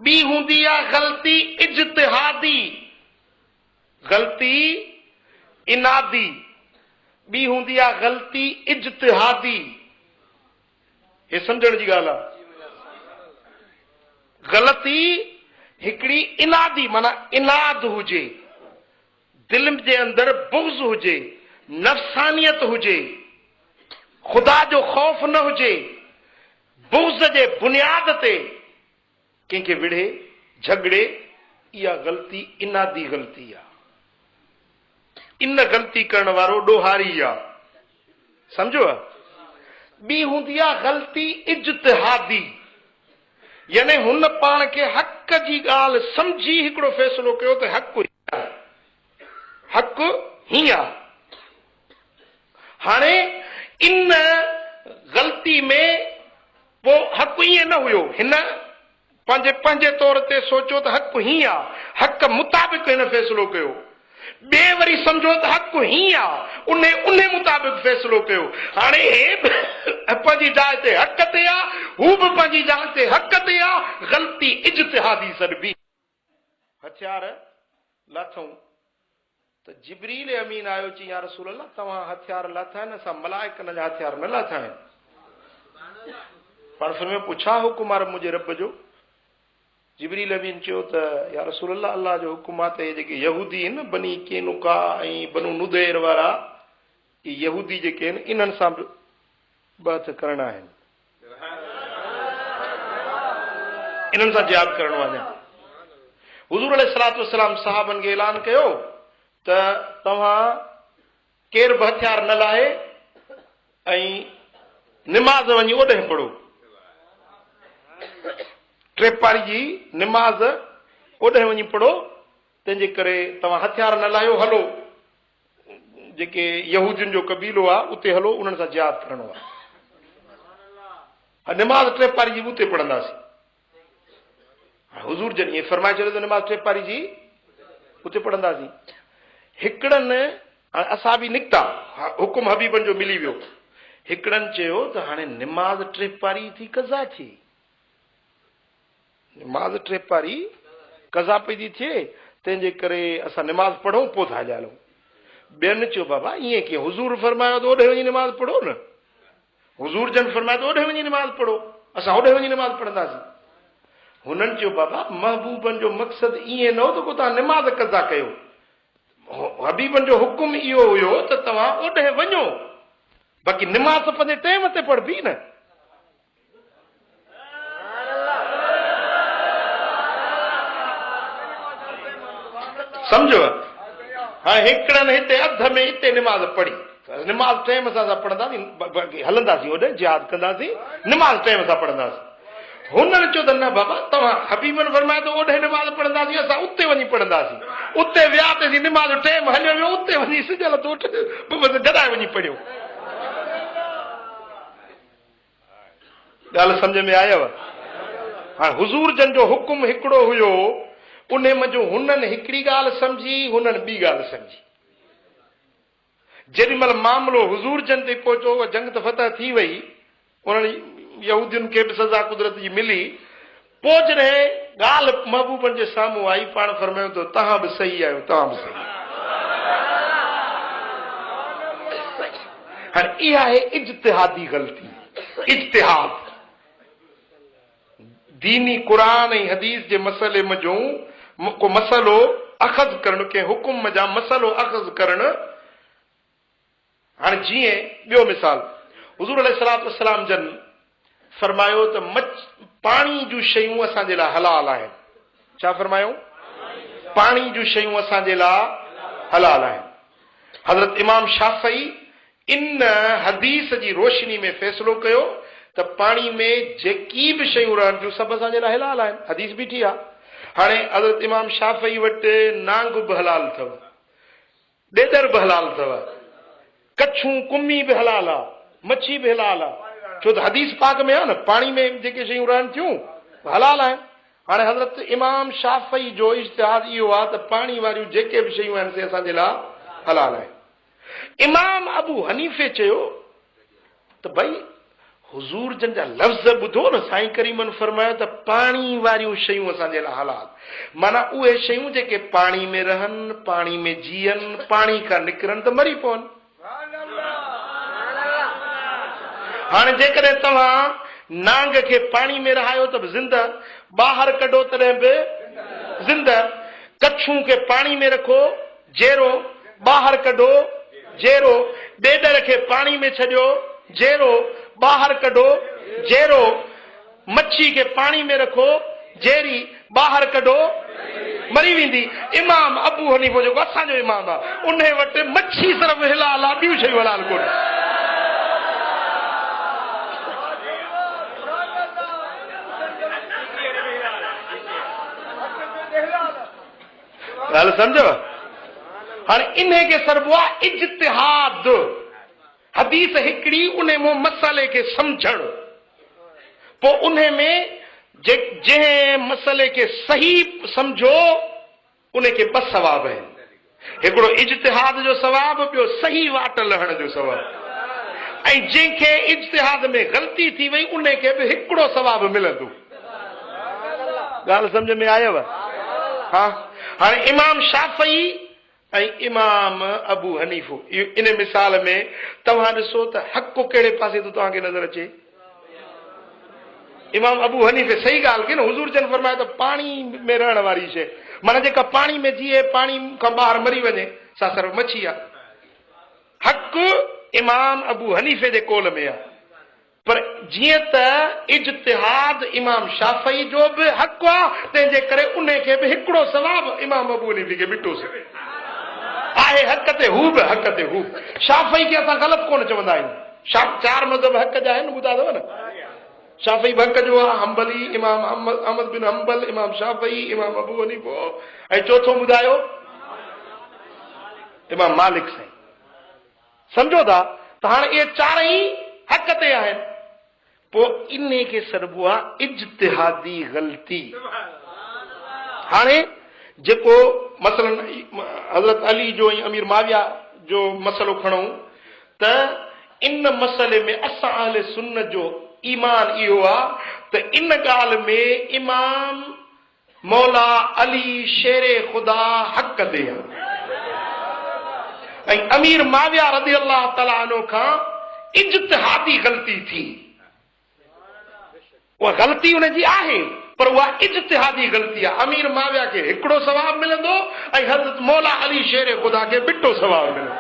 ॿी हूंदी आहे ग़लती इज्तिहादी। ग़लती इनादी, ॿी हूंदी आहे ग़लती इज्तिहादी। हे सम्झण जी ॻाल्हि आहे। ग़लती हिकिड़ी इनादी माना इनाद हुजे, दिल जे अंदरि बुग़्ज़ हुजे, नफ़सानियत हुजे, ख़ुदा जो ख़ौफ़ न हुजे, बुग़्ज़ जे बुनियाद ते कंहिंखे विढ़े झगड़े, इहा ग़लती इनादी ग़लती आहे। इन ग़लती करण वारो ॾोहारी आहे, सम्झो। ॿी हूंदी आहे ग़लती इज्तिहादी, यानी हुन पाण खे हक़ जी ॻाल्हि सम्झी हिकिड़ो फ़ैसिलो कयो त हक़ हीअं आहे। हाणे इन ग़लती में पोइ हक़ ईअं न हुयो, हिन पंहिंजे तौर ते सोचियो त हक़ हीअं आहे, हक़ मुताबिक़ हिन फ़ैसिलो कयो। ॿिए वरी सम्झो त हक़ हीअं आहे, उन मुताबिक़ फ़ैसिलो कयो। हाणे हे पंहिंजी जाइ ते हक़ ते आहे, हू बि पंहिंजी जाइ ते हक़ ते आहे। ग़लती इज्तिहादी सॾबी। हथियार लाथऊं त जिब्रील अमीन आयो, चई या रसूल अल्लाह तव्हां हथियार लाथा आहिनि, असां मलाइकनि जा हथियार न लाथा आहिनि। पाण फरमायो पुछा हुकुम आहे मुंहिंजे रब जो। जिब्रील अमीन चयो त या रसूल अल्लाह अल्लाह जो हुकुम आहे त हे जेके यहूदी आहिनि न, बनी केनुका ऐं बनु नुदैर वारा, इहे यहूदी जेके आहिनि इन्हनि सां बि हथ करणा आहिनि, इन्हनि सां जिहाद करणो आहे। हुज़ूर अलैहिस्सलातु वस्सलाम सहाबनि खे ऐलान कयो त तव्हां केर बि हथियार न लाहे ऐं निमाज़ वञी ओॾे पढ़ो। टे पारी जी निमाज़ ओॾे वञी पढ़ो, तंहिंजे करे तव्हां हथियार न लाहियो, हलो जेके यहूदियुनि जो कबीलो आहे उते हलो, उन्हनि सां जिहाद करणो आहे। निमाज़ टे पारी जी उते पढ़ंदासीं। हुज़ूर जन ईअं फरमाए छॾियो त निमाज़ टे पारी जी उते पढ़ंदासीं। हिकिड़नि असां बि निकिता, हुकुम हबीबनि जो मिली वियो। हिकिड़नि चयो त हाणे निमाज़ टे पारी थी कज़ा थी, निमाज़ टे पारी कज़ा पई थी थिए, तंहिंजे करे असां निमाज़ पढ़ूं पोइ था हलिया हलूं। ॿियनि चयो बाबा ईअं कीअं, हुज़ूर फरमायो त ओॾे वञी निमाज़ पढ़ो न, हुज़ूर जन फरमायो त ओॾे वञी निमाज़ पढ़ो, असां ओॾे वञी निमाज़ पढ़ंदासीं। हुननि चयो बाबा महबूबनि जो मक़सदु ईअं न हो त को तव्हां निमाज़ कज़ा कयो, हबीबनि जो हुकुम इहो हुयो त तव्हां ओॾे वञो, बाक़ी निमाज़ पंहिंजे टाइम ते पढ़बी न। सम्झो, हाणे हिकिड़नि हिते अध में हिते निमाज़ पढ़ी, निमाज़ टाइम सां असां पढ़ंदासीं, हलंदासीं होॾे जिहाद कंदासीं, निमाज़ टाइम सां पढ़ंदासीं। हुननि चयो त न बाबा तव्हां हबीबनि फरमायो त ओॾे निमाज़ पढ़ंदासीं, असां उते वञी पढ़ंदासीं। उते वियासीं, निमाज़ टाइम हलियो वियो, उते वञी सिजल तोट गॾाए वञी पढ़ियो। ॻाल्हि सम्झ में आयव? हाणे हुज़ूर जन जो हुकुम हिकिड़ो हुयो, उन मंझि हुननि हिकिड़ी ॻाल्हि सम्झी, हुननि ॿी ॻाल्हि सम्झी। जेॾी महिल मामिलो हुज़ूर जन ते पहुचो, उहा जंग त फतह थी वई, उन्हनि यहूदियुनि खे बि सज़ा कुदरत जी मिली, पोइ जॾहिं ॻाल्हि महबूबनि जे साम्हूं आई, पाण फरमायो त तव्हां बि सही आहियो, तव्हां बि सही। हाणे इहा आहे इज्तिहादी ग़लती, इज्तिहाद। दीनी क़ुरान ऐं हदीस जे मसइले मंझूं को मसइलो अख़ज़ करणु, कंहिं हुकुम जा मसइलो अख़ज़ करणु। हाणे जीअं ॿियो मिसाल, हुज़ूर अलैहिस्सलातु वस्सलाम जन फरमायो त पाणी जूं शयूं असांजे लाइ हलाल आहिनि। छा फरमायो? पाणी जूं शयूं असांजे लाइ हलाल आहिनि। हज़रत इमाम शाफ़ई इन हदीस जी रोशनी में फ़ैसिलो कयो त पाणी में जेकी बि शयूं रहनि थियूं सभु असांजे लाइ हलाल आहिनि, हदीस बीठी आहे। हाणे हज़रत इमाम शाफ़ई वटि नांग बि हलाल अथव, ॾेदर बि हलाल अथव, कच्छूं कुमी बि हलाल आहे, मच्छी बि हलाल आहे, छो त हदीस पाक में आहे न, पाणी में जेके शयूं रहनि थियूं हलाल आहिनि। हाणे हज़रत इमाम शाफ़ई जो इज्तिहाद इहो आहे त पाणी वारियूं जेके बि शयूं आहिनि से असांजे लाइ हलाल आहिनि। इमाम अबू हनीफ़े चयो त भई हुज़ूर जन जा लफ़्ज़ ॿुधो न, साईं करीमन फरमायो त पाणी वारियूं शयूं असांजे लाइ हलाल, माना उहे शयूं जेके पाणी में रहनि, पाणी में जीअनि, पाणी खां निकिरनि त मरी पवनि। हाणे जेकॾहिं तव्हां नांग खे पाणी में रहायो त बि ज़िंदा, ॿाहिरि कढो तॾहिं बि ज़िंदा, कच्छूं खे पाणी में रखो जेरो, ॿाहिरि कढो जेरो, ॾेडर खे पाणी में छॾियो जेरो, ॿाहिरि कढो जेरो, मच्छी खे पाणी में रखो जेरी, ॿाहिरि कढो मरी वेंदी। इमाम अबू हनीफ़ो जेको असांजो इमाम आहे, उन वटि मच्छी सिर्फ़ हलाल आहे, ॿियूं शयूं हलाल कोन्हे। ॻाल्हि सम्झो? हाणे इन खे सरबो आहे इज्तिहाद। हदीस हिकिड़ी, उन में मसइले खे सम्झणु, पोइ उन में जंहिं मसइले खे सही सम्झो उन खे ॿ सवाब आहिनि, हिकिड़ो इज्तिहाद जो सवाब, ॿियो सही वाट लहण जो सवाब। ऐं जंहिंखे इज्तिहाद में ग़लती थी वई उन खे बि हिकिड़ो सवाब मिलंदो। ॻाल्हि सम्झ में आयव? हा। हाणे इमाम शाफ़ई ऐं इमाम अबू हनीफ़ो, इन मिसाल में तव्हां ॾिसो त हक़ कहिड़े पासे थो तव्हांखे नज़र अचे। इमाम अबू हनीफ़े सही ॻाल्हि कई न, हुज़ूर जन फरमायो त पाणी में रहण वारी शइ, माना जेका पाणी में जीए, पाणी खां ॿाहिरि मरी वञे, सा सिर्फ़ मच्छी आहे। हक़ इमाम अबू हनीफ़े जे कोल में आहे, पर जीअं त इज्तिहाद इमाम शाफ़ई जो बि हक़ आहे, तंहिंजे करे उन खे बि हिकिड़ो सवाब इमाम अबू हनीफ़े खे ॾिठोसीं। आहे हक़ ते हू बि हक़ ते हू। शाफ़ई खे असां ग़लति कोन चवंदा आहियूं, चार मज़हब हक़ जा आहिनि, ॿुधा अथव न। शाफ़ी भक जो आहे, हंबली, इमाम अहमद बिन हंबल, इमाम शाफ़ी, इमाम अबू हनीफ़ो, ऐं चोथों ॿुधायो इमाम मालिक साईं। सम्झो था त हाणे इहे चारई हक़ ते आहिनि। पोइ इन खे सॾिबो आहे इज्तिहादी ग़लती। हाणे जेको मसलन हज़रत अली जो ऐं अमीर माविया जो मसलो खणूं त इन मसले में असां अहले सुन्नत जो ईमान इहो आहे त इन ॻाल्हि में इमाम मौला अली शेरे ख़ुदा हक़ ते आहे ऐं अमीर माविया रज़ी अल्लाह ताला अन्हु खां इज्तिहादी ग़लती थी। उहा ग़लती उनजी आहे पर उहा इज्तिहादी ग़लती आहे। अमीर माविया खे हिकिड़ो सवाब मिलंदो ऐं हज़रत मौला अली शेर ख़ुदा खे ॿिटो सवाब मिलंदो।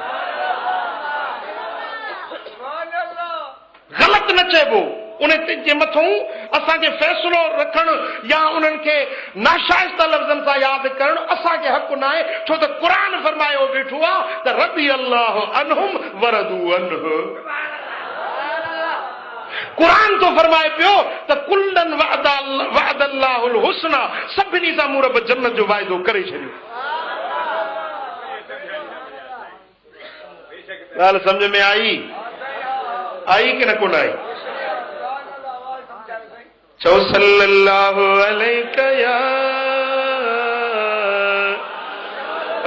ग़लति न चइबो। उन जे मथां असांखे फ़ैसिलो रखणु या उन्हनि खे नाशाइस्ता लफ़्ज़नि सां यादि करणु असांखे हक़ न आहे, छो त क़ुरान फरमायो वेठो आहे त रज़ी अल्लाहु अन्हुम वरदू अन्हु। क़ुरान तो फरमाए पियो त कुल्लन वअदल्लाहुल हुस्ना, सभिनी सां मूं रब जन्नत जो वाइदो करे छॾियो। ॻाल्हि सम्झ में आई कि न कोन आई? चओ सल्लल्लाहु अलैका या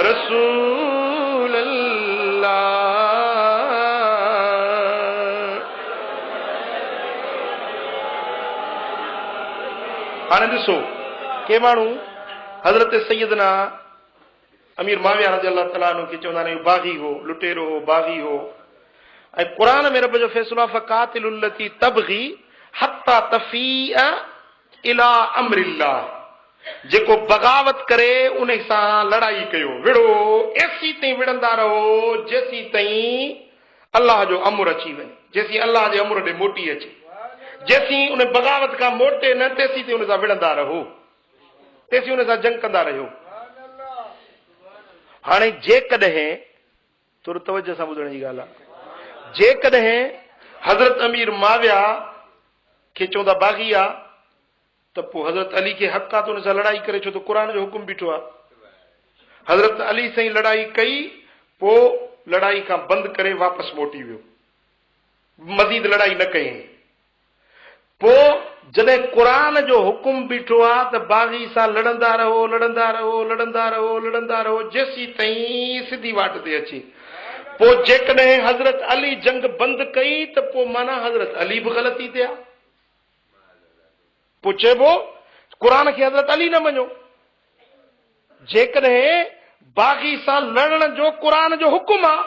रसूल अल्लाह। हाणे ॾिसो के माण्हू हज़रत सैयदना अमीर माविया रज़ियल्लाहु ताला अन्हु खे चवंदा आहिनि बाग़ी हो, लुटेरो हो, बाग़ी हो। ऐं क़ुरान में रब जो फ़ैसिलो आहे फ़क़ातिलुल लती तबग़ी हत्ता तफ़ीअ इला अम्रिल्लाह। जेको बग़ावत करे उन सां लड़ाई कयो, विड़ो एसी ताईं विड़ंदा रहो जेसी ताईं अल्लाह जो अमर अची वञे, जेसी अल्लाह जे अमर ॾे मोटी अचे। जेसी उन बग़ावत खां मोटे न तेसी ताईं उन सां विड़ंदा रहो, तेसी उन सां जंग कंदा रहियो। हाणे जेकॾहिं थोरो तवजो सां ॿुधण जी ॻाल्हि आहे, जेकॾहिं हज़रत अमीर माविया खे चवंदा बाग़ी आहे त पोइ हज़रत अली खे हक़ आहे त उन सां लड़ाई करे, छो त क़ुरान जो हुकुम बीठो आहे। हज़रत अली सां लड़ाई कई, पोइ लड़ाई खां बंदि करे वापसि मोटी वियो, मज़ीद लड़ाई न कई। पोइ जॾहिं क़ुरान जो हुकुम बीठो आहे त बाग़ी सां लड़ंदा रहो, लड़ंदा रहो, लड़ंदा रहो, लड़ंदा रहो जेसी ताईं सिधी वाट ते अचे। पोइ जेकॾहिं हज़रत अली जंग बंदि कई त पोइ माना हज़रत अली बि ग़लती ते आहे। पोइ चइबो क़ुरान खे हज़रत अली न मञो। जेकॾहिं बाग़ी सां लड़ण जो क़ुरान जो हुकुम आहे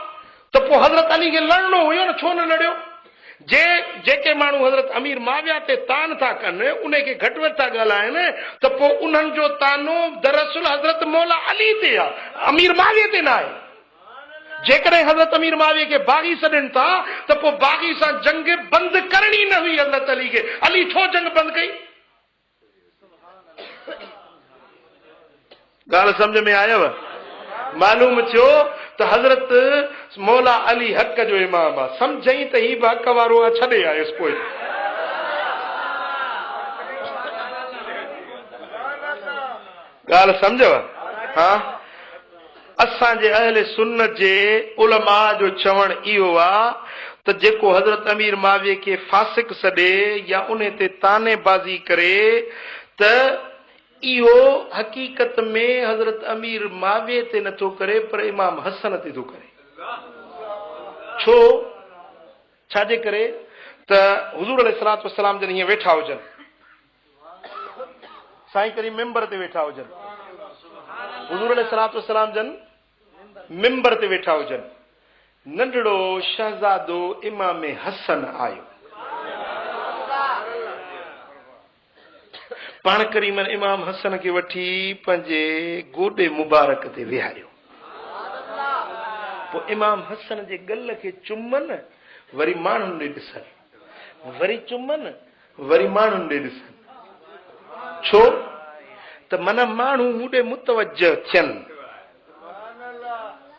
त पोइ हज़रत अली खे लड़णो हुयो न, छो न लड़ियो? जेके माण्हू हज़रत अमीर माविया ते तान था कनि, उन खे घटि वधि था ॻाल्हाइनि, त पोइ उन्हनि जो तानो दरअसल हज़रत मौला अली ते आहे, अमीर माविया ते न आहे। जेकॾहिं हज़रत अमीर माविया खे बाग़ी सॾनि था त पोइ बाग़ी सां जंग बंदि करणी न हुई हज़रत अली खे। अली छो जंग बंदि कई? ॻाल्हि सम्झ में आयव? मालूम थियो त हज़रत मौला अली हक़ जो इमाम आहे। सम्झई त ही बि हक़ वारो आहे, छॾे आयुसि। पोइ ॻाल्हि सम्झव? हा, असांजे अहले सुन्नत जे उलमा जो चवणु इहो आहे त जेको हज़रत अमीर माविया खे फासिक सॾे या उन ते तानेबाज़ी करे त इहो हक़ीक़त में हज़रत अमीर माविया ते नथो करे पर इमाम हसन ते थो करे। छो? छाजे करे त हुज़ूर अलैहिस्सलातु वस्सलाम जन हीअं वेठा हुजनि, साईं करीम मिंबर ते वेठा हुजनि, हुज़ूर अलैहिस्सलातु वस्सलाम जन मिंबर ते वेठा हुजनि, नंढड़ो शहज़ादो इमाम हसन आयो, पाण करीम इमाम हसन खे वठी पंहिंजे गोॾे मुबारक ते विहारियो। पोइ इमाम हसन जे गल खे चुमनि, वरी माण्हुनि ॾे ॾिसनि, वरी चुमनि, वरी माण्हुनि ॾे ॾिसनि। छो त मन माण्हू मूं मुतवजह थियनि।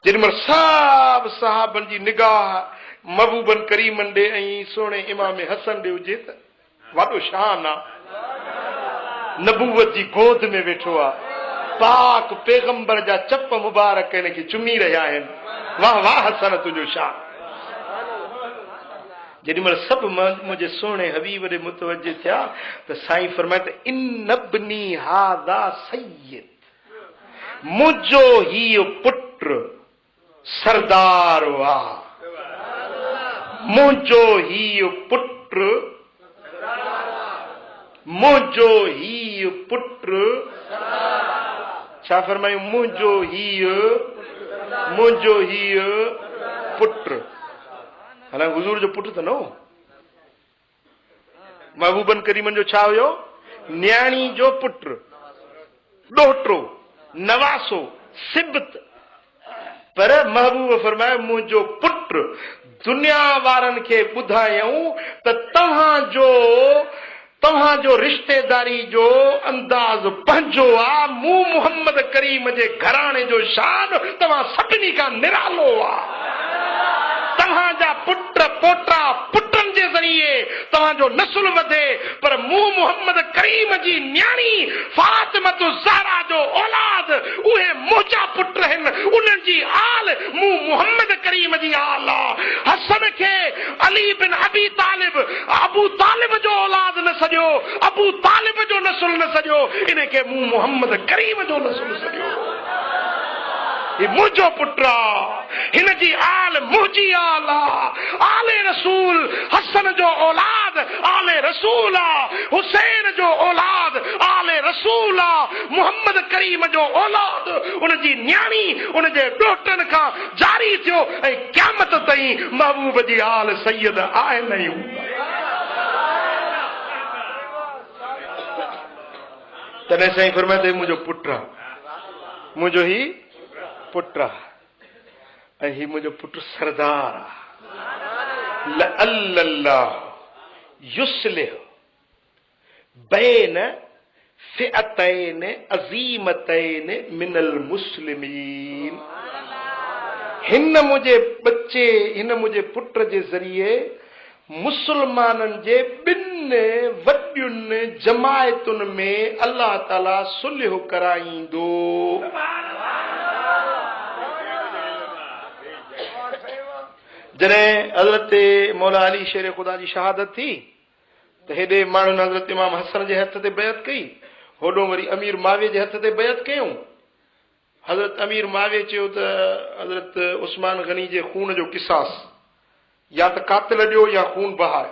जेॾीमहिल सभु सहाबनि जी निगाह महबूबन करीमनि ॾे ऐं सोणे इमाम हसन ॾे हुजे त वाडो शान आ नबूवत जी गोद में वेठो आ पाक पैगंबर जा चप मुबारक इनके चुमी रहा आहिनि वाह वाह हसन तुझो शान जेॾीमहिल सभु मुंहिंजे सुहिणे हबीब ॾे मुतवजे थिया त साईं फरमाए त इन इब्नी हादा सय्यद मुंहिंजो हीउ पुट सरदार वा मुंहिंजो हीउ पुट मुंहिंजो हीउ पुट छा फरमायूं मुंहिंजो हीउ पुट हालांकि हुजूर जो पुट त न हो महबूबन करीमन जो छा हुयो न्याणी जो पुट ॾोहिटो नवासो सिबत पर महबूब फरमाए मुंहिंजो पुट दुनिया वारनि खे ॿुधायूं त तव्हांजो रिश्तेदारी जो अंदाज़ पंहिंजो आ मूं मोहम्मद करीम जे घराणे जो शान तव्हां सभिनी खां निरालो आ तव्हांजा पुट पोटा पुटनि जे ज़रिए तव्हांजो नस्ल वधे पर मूं मोहम्मद करीम जी न्याणी फातिमतु ज़हरा जो औलाद उहे मुंहिंजा पुट आहिनि उन्हनि जी आल मूं मोहम्मद करीम जी आल आहे हसन खे अली बिन अबी तालिब अबू तालिब जो औलाद न सॼो अबू तालिब जो नस्ल न सॼो इनखे मूं मोहम्मद करीम जो नस्ल सॼो ये मुझो पुत्रा हिन जी आल मुझी आल आले रसूल हसन जो औलाद आले रसूल हुसैन जो औलाद आले रसूल मोहम्मद करीम जो औलाद उन जी न्याणी उन जे ॾोटनि खां जारी थियो ऐं क़यामत ताईं महबूब जी आल सैयद आहे नहीं तॾहिं साईं फरमाए मुंहिंजो पुट मुंहिंजो ही पुट ऐं ही मुंहिंजो पुट सरदार लअल्लाह युस्लिह बैन फिअतैन अज़ीमतैन मिनल मुस्लिमीन हिन मुंहिंजे पुट जे ज़रिए मुसलमाननि जे ॿिनि वॾियुनि जमायतुनि में अल्लाह ताला सुलह कराईंदो जॾहिं हज़रत मौला अली शेर ख़ुदा जी शहादत थी त हेॾे माण्हुनि हज़रत इमाम हसन जे हथ ते बैत कई होॾो वरी अमीर माविया जे हथ ते बैत कयूं हज़रत अमीर माविया चयो त हज़रत उस्मान गनी जे खून जो किसास या त कातिल ॾियो या खून बहाए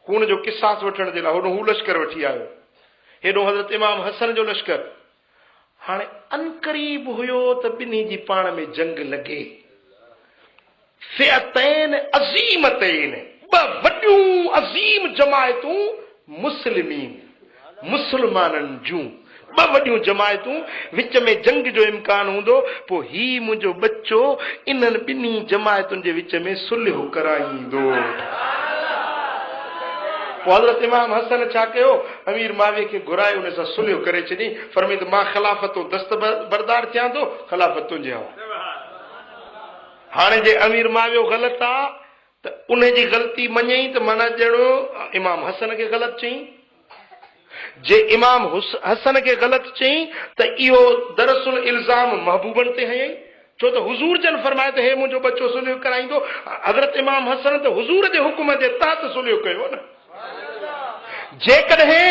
खून जो किसास वठण जे लाइ होॾो हू लश्कर वठी आयो हेॾो हज़रत इमाम हसन जो लश्कर हाणे अनकरीब हुयो त ॿिन्ही जी पाण में जंग लॻे फिअतैन अज़ीमतैन ॿ वॾियूं अज़ीम जमायतूं मुसलमाननि जूं ॿ वॾियूं जमायतूं विच में जंग जो इम्कान हूंदो पोइ ही मुंहिंजो बच्चो इन्हनि ॿिन्ही जमायतुनि जे विच में सुलह कराईंदो पोइ हज़रत इमाम हसन छा कयो अमीर माविया खे घुराए उन सां सुलह करे छॾी फरमाई त मां ख़िलाफ़त दस्तबरदार थियां थो ख़िलाफ़त तुंहिंजे हवाले हाणे जे अमीर मावियो ग़लति आहे त उन जी ग़लती मञई त माना ॼणो इमाम हसन खे ग़लति चई जे इमाम हसन खे ग़लति चई त इहो दरअसल इल्ज़ाम महबूबनि ते हयई छो त हुज़ूर जन फरमाए त हे मुंहिंजो बच्चो सुलह कराईंदो हज़रत इमाम हसन त हुज़ूर जे हुकुम जे तहत सुलह कयो न जेकॾहिं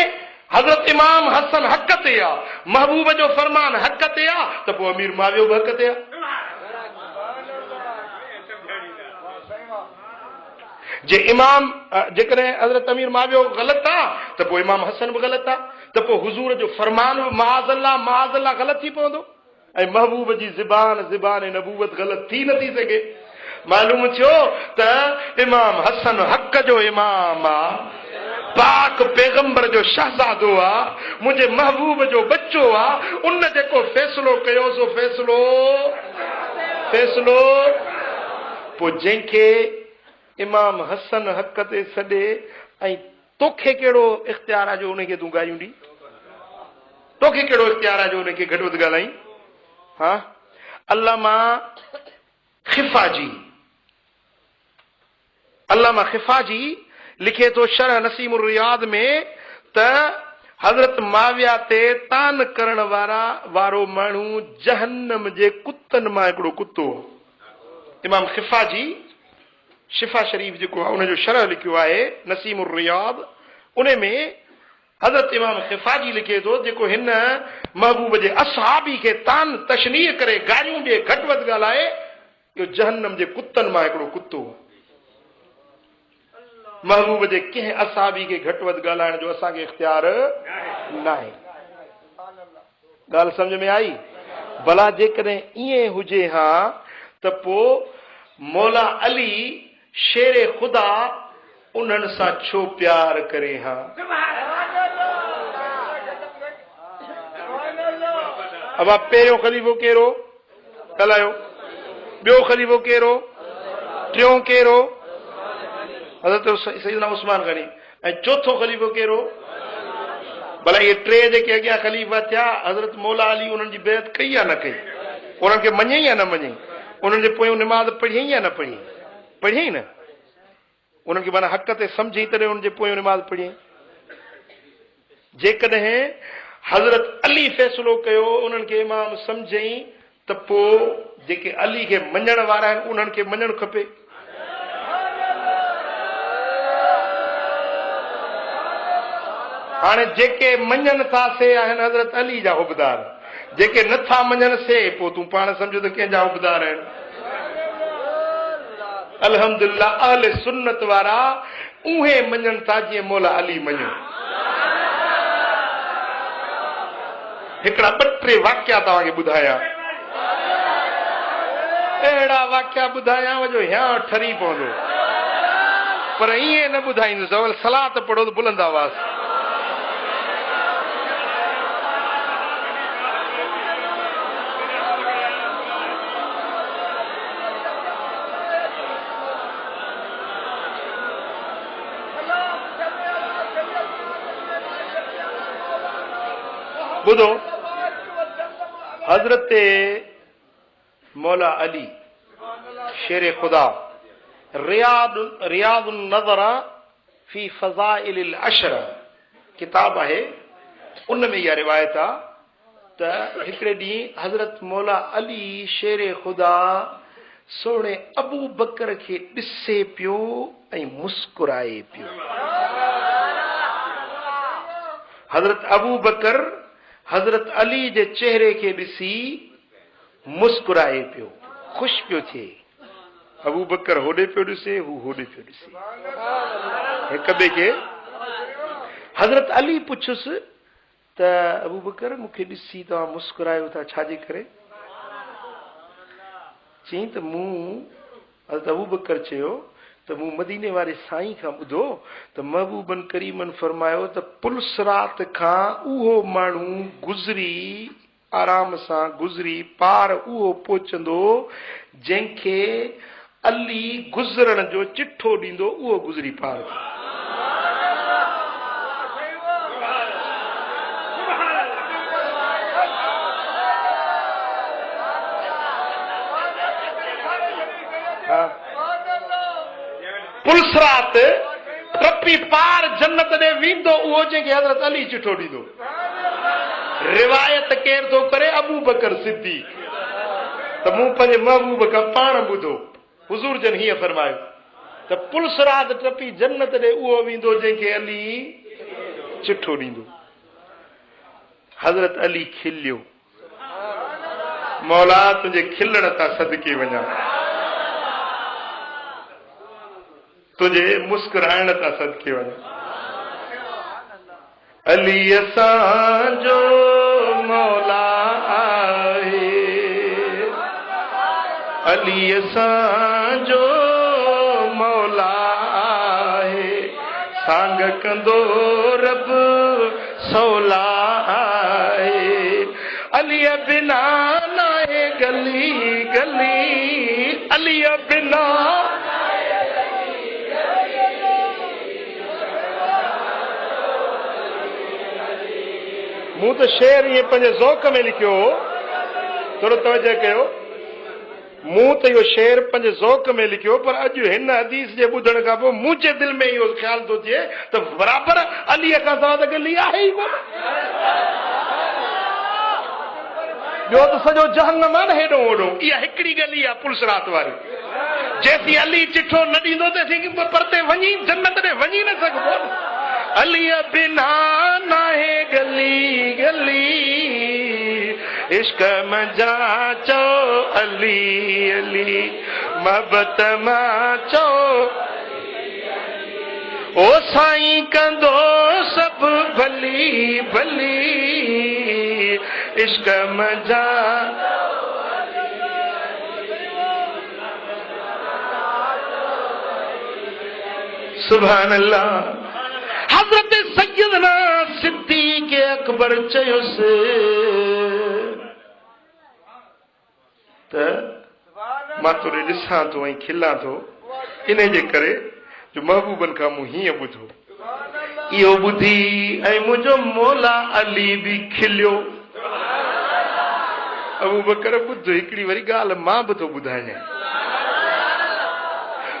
हज़रत इमाम हसन हक़ ते आहे महबूब जो फरमान हक़ ते आहे त पोइ अमीर मावियो बि हक़ ते आहे जे इमाम जेकॾहिं हज़रत अमीर मावियो ग़लति आहे त पोइ इमाम हसन बि ग़लति आहे त पोइ हुज़ूर जो फरमान बि माज़अल्लाह ग़लति थी पवंदो ऐं महबूब जी ज़िबान नबूवत ग़लति थी नथी सघे मालूम थियो त इमाम हसन हक़ जो इमाम आहे पाक पैगंबर जो शहज़ादो आहे मुंहिंजे महबूब जो बच्चो आहे उन जेको फ़ैसिलो कयो सो फ़ैसिलो पोइ जंहिंखे इमाम हसन हक़ ते सॾे ऐं तोखे कहिड़ो इख़्तियार आहे जो उनखे तूं ॻाल्हियूं ॾी तोखे कहिड़ो इख़्तियार आहे जो उनखे घटि वधि ॻाल्हाई हा अल्लामा ख़िफ़ाजी लिखे तो शरह नसीमुर रियाद में त हजरत माविया ते तान करण वारो माण्हू जहन्नम जे कुत्तन मां हिकिड़ो कुत्तो। इमाम खिफा जी शिफा शरीफ जेको आहे उनजो शरह लिखियो आहे नसीमुर रियाद, उन में हजरत इमाम खिफा जी लिखे थो जेको हिन महबूब जे असहाबी खे तान तशनीह करे गारियूं ॾे घटि वधि ॻाल्हाए, इहो जहन्नम जे कुत्तनि मां हिकिड़ो कुत्तो। महबूब जे कंहिं असहाबी खे घटि वधि ॻाल्हाइण जो असांखे इख्तियार न आहे। ॻाल्हि सम्झ में आई? भला जेकॾहिं ईअं हुजे हा त पोइ मौला अली शेरे ख़ुदा उन्हनि सां छो प्यार करे हा? अब पहिरियों ख़लीफ़ो कहिड़ो ॻाल्हायो, ॿियो ख़लीफ़ो कहिड़ो, टियों कहिड़ो हज़रत सैयदना उस्मान गनी, ऐं चोथों ख़लीफ़ो कहिड़ो? भला इहे टे जेके अॻियां ख़लीफ़ा थिया हज़रत मौला अली उन्हनि जी बेअत कई या न कई? उन्हनि खे मञई या न मञई? उन्हनि जे पोयों निमाज़ पढ़ियई या न पढ़ी? पढ़ियई न। उन्हनि खे माना हक़ ते सम्झी तॾहिं उन्हनि जे पोयों निमाज़ पढ़ियई। जेकॾहिं हज़रत अली फ़ैसिलो कयो उन्हनि खे इमाम सम्झई त पोइ जेके अली खे मञण वारा आहिनि उन्हनि खे मञणु खपे। हाणे जेके मञनि था से आहिनि हज़रत अली जा हुबदार, जेके नथा मञनि से पोइ तूं पाण सम्झो त कंहिंजा हुबदार आहिनि। अल्हम्दुलिल्लाह अहले सुन्नत वारा उहे मञनि था जीअं मौला अली मञो। हिकिड़ा ॿ टे वाक़िया तव्हांखे ॿुधाया, अहिड़ा वाक़िया ॿुधायांव जो हियां ठरी पवंदो, पर ईअं न ॿुधाईंदुसि। अवल सलात पढ़ो त बुलंद आवाज़। ॿुधो, हज़रत मौला अली शेर खुदा रियादुन नज़रा फी फ़ज़ाइल अशर किताब आहे, उन में इहा रिवायत आहे त हिकिड़े ॾींहुं हज़रत मौला अली शेर खुदा सोणे अबू बकर खे ॾिसे पियो ऐं मुस्कुराए पियो। हज़रत अबू बकर हज़रत अली जे चेहरे खे ॾिसी मुस्कुराए पियो, ख़ुशि पियो थिए। अबू बकर होॾे पियो ॾिसे, हू होॾे पियो ॾिसे, हिक ॿिए खे। हज़रत अली पुछुसि त अबू बकर मूंखे ॾिसी तव्हां मुस्कुरायो था, छाजे करे? चई त हज़रत अबू बकर चयो त मूं मदीने वारे साईं खां ॿुधो त महबूबन करीमन फरमायो त पुलसरात खां उहो माण्हू गुज़री आराम सां गुज़री पार उहो पहुचंदो जंहिंखे अली गुज़रण जो चिठो ॾींदो, उहो गुज़री पार। पुलसरात टपी पार जन्नत ॾे वेंदो उहो जंहिंखे हज़रत अली चिठो ॾींदो। रिवायत केरु थो करे? अबू बकर सिद्दीक़। त मूं पंहिंजे महबूब खां पाण ॿुधो, हुज़ूर जन हीअं फरमायो त पुलसरात टपी जन्नत ॾे उहो वेंदो जंहिंखे अली चिठो ॾींदो। हज़रत अली खिलियो, मौला तुंहिंजे खिलण तां सदके वञा, तुझे मुस्कुराइण तां सदके वञा। अली असांजो मौला आहे, अली असांजो मौला आहे, सांग कंदो रब सौला आहे। अली बिना नाहे गली गली, अली बिना मूं त शेर ईअं पंहिंजे ज़ौक़ में लिखियो, थोरो तवजह कयो। मूं त इहो शेर पंहिंजे ज़ौक़ में लिखियो, पर अॼु हिन हदीस जे ॿुधण खां पोइ मुंहिंजे दिलि में इहो ख़्याल थो थिए त बराबरि अलीअ खां सवाइ त गली आहे ई कोन। ॿियो त सॼो जहन्नम आहे न हेॾो होॾो। इहा हिकिड़ी गली आहे पुलसरात वारी। जेसी अली चिठो न ॾींदो तेसी परते वञी जन्नत ॾे वञी न सघिबो। अलीअ बिना नाहे गली गली, इश्क मजा चो अली अली, मोहब्बत मां चो ओ साईं कंदो सब भली भली, इश्क मजा। सुभान अल्लाह। हज़रत सैयदना सिद्दीक़ अकबर चयोसि त मां तोरे ॾिसां थो ऐं खिलां थो, इन जे करे जो महबूबनि खां मूं हीअं ॿुधो। इहो ॿुधी ऐं मुंहिंजो मौला अली बि खिलियो। अबू बकर ॿुध, हिकिड़ी वरी ॻाल्हि मां बि थो ॿुधायां।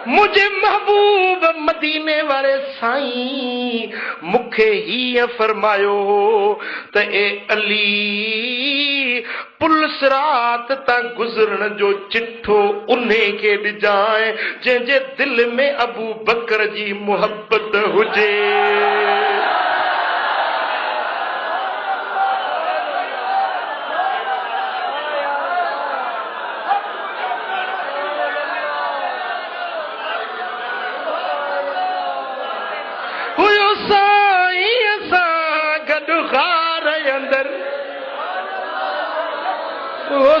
मुझे महबूब मदीने वारे साईं मूंखे हीअं फरमायो त ए अली, पुलसरात तां गुज़रण जो चिठो उन्हे खे ॾिजांइ जंहिंजे दिलि में अबू बकर जी मोहब्बत हुजे।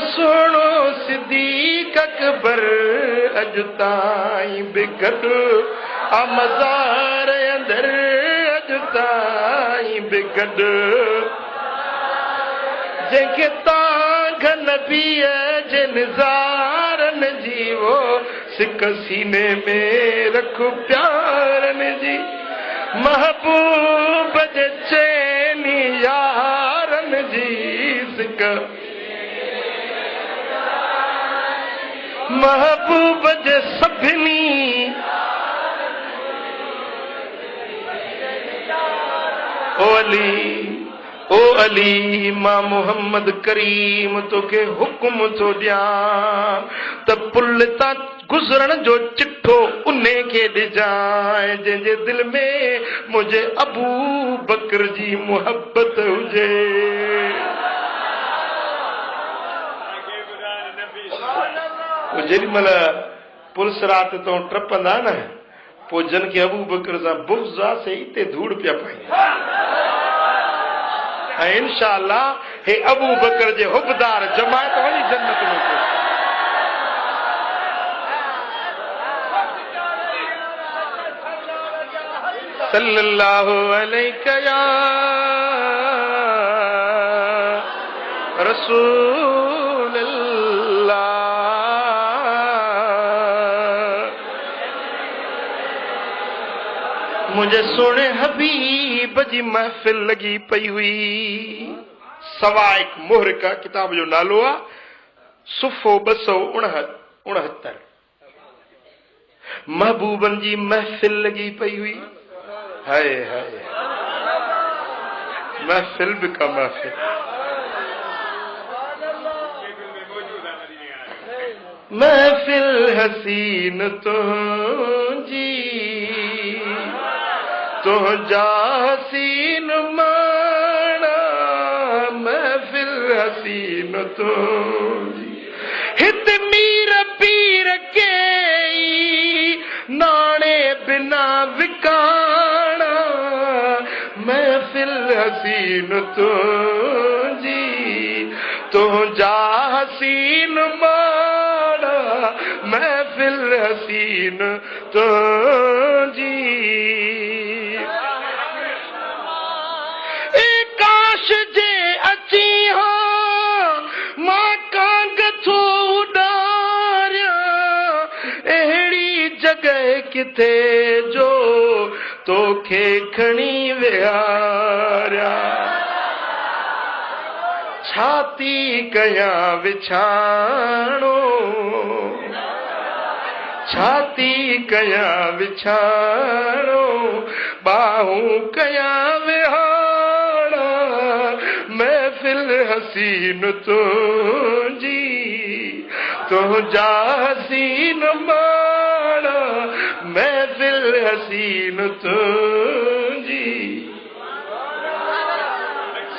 सुनो सिद्दीक़ अकबर अॼु ताईं बिगड़ आ मज़ार अंदर, अॼु ताईं बिगड़ जंहिंखे तां नबीअ जे निज़ारनि जी वो सिक सीने में रखो प्यारनि जी, महबूब जे चैनी यारनि जी सिक, महबूब जे सभिनी ओ अली मां मोहम्मद करीम तोखे हुक्म थो ॾियां त पुल तां गुज़रण जो चिठो उन्हे खे ॾिजांइ जंहिंजे दिलि में मुंहिंजे अबू बकर जी मोहब्बत हुजे। जेॾी महिल पुलसरात तो टपंदा न, पोइ जन खे अबू बकर सां बुग़्ज़ आहे से हिते धूड़ पिया पाईंदा। ऐं इंशाअल्लाह हे अबू बकर जे हुबदार जमायत वञी जन्नत में पहुचे। सल्लल्लाहु अलैहि या रसूल अल्लाह। मुझे सोने हबीब जी महफिल लगी पई हुई। सवाइक मुहरिका किताब जो नालो आहे, सुफ़ो 269। महबूबन जी महफिल लगी पई हुई। हाय हाय, महफिल भी का महफिल। महफिल हसीन तो जी तो जा हसीन माना, महफिल हसीन तो हित मीर पीर के नाने बिना विकाना, महफिल हसीन तो जी तो जा हसीन माना, महफिल हसीन तो जी। काश जे अची हाँ मां कांग थो उडारिया, अहिड़ी जगह किथे जो तोखे खणी विहारिया। छाती कया विछाणो, छाती कया विछाणो, बाहूं कया विहाणा, महफिल हसीन तुझी, तुझा हसीन माणा, महफिल हसीन तुझी।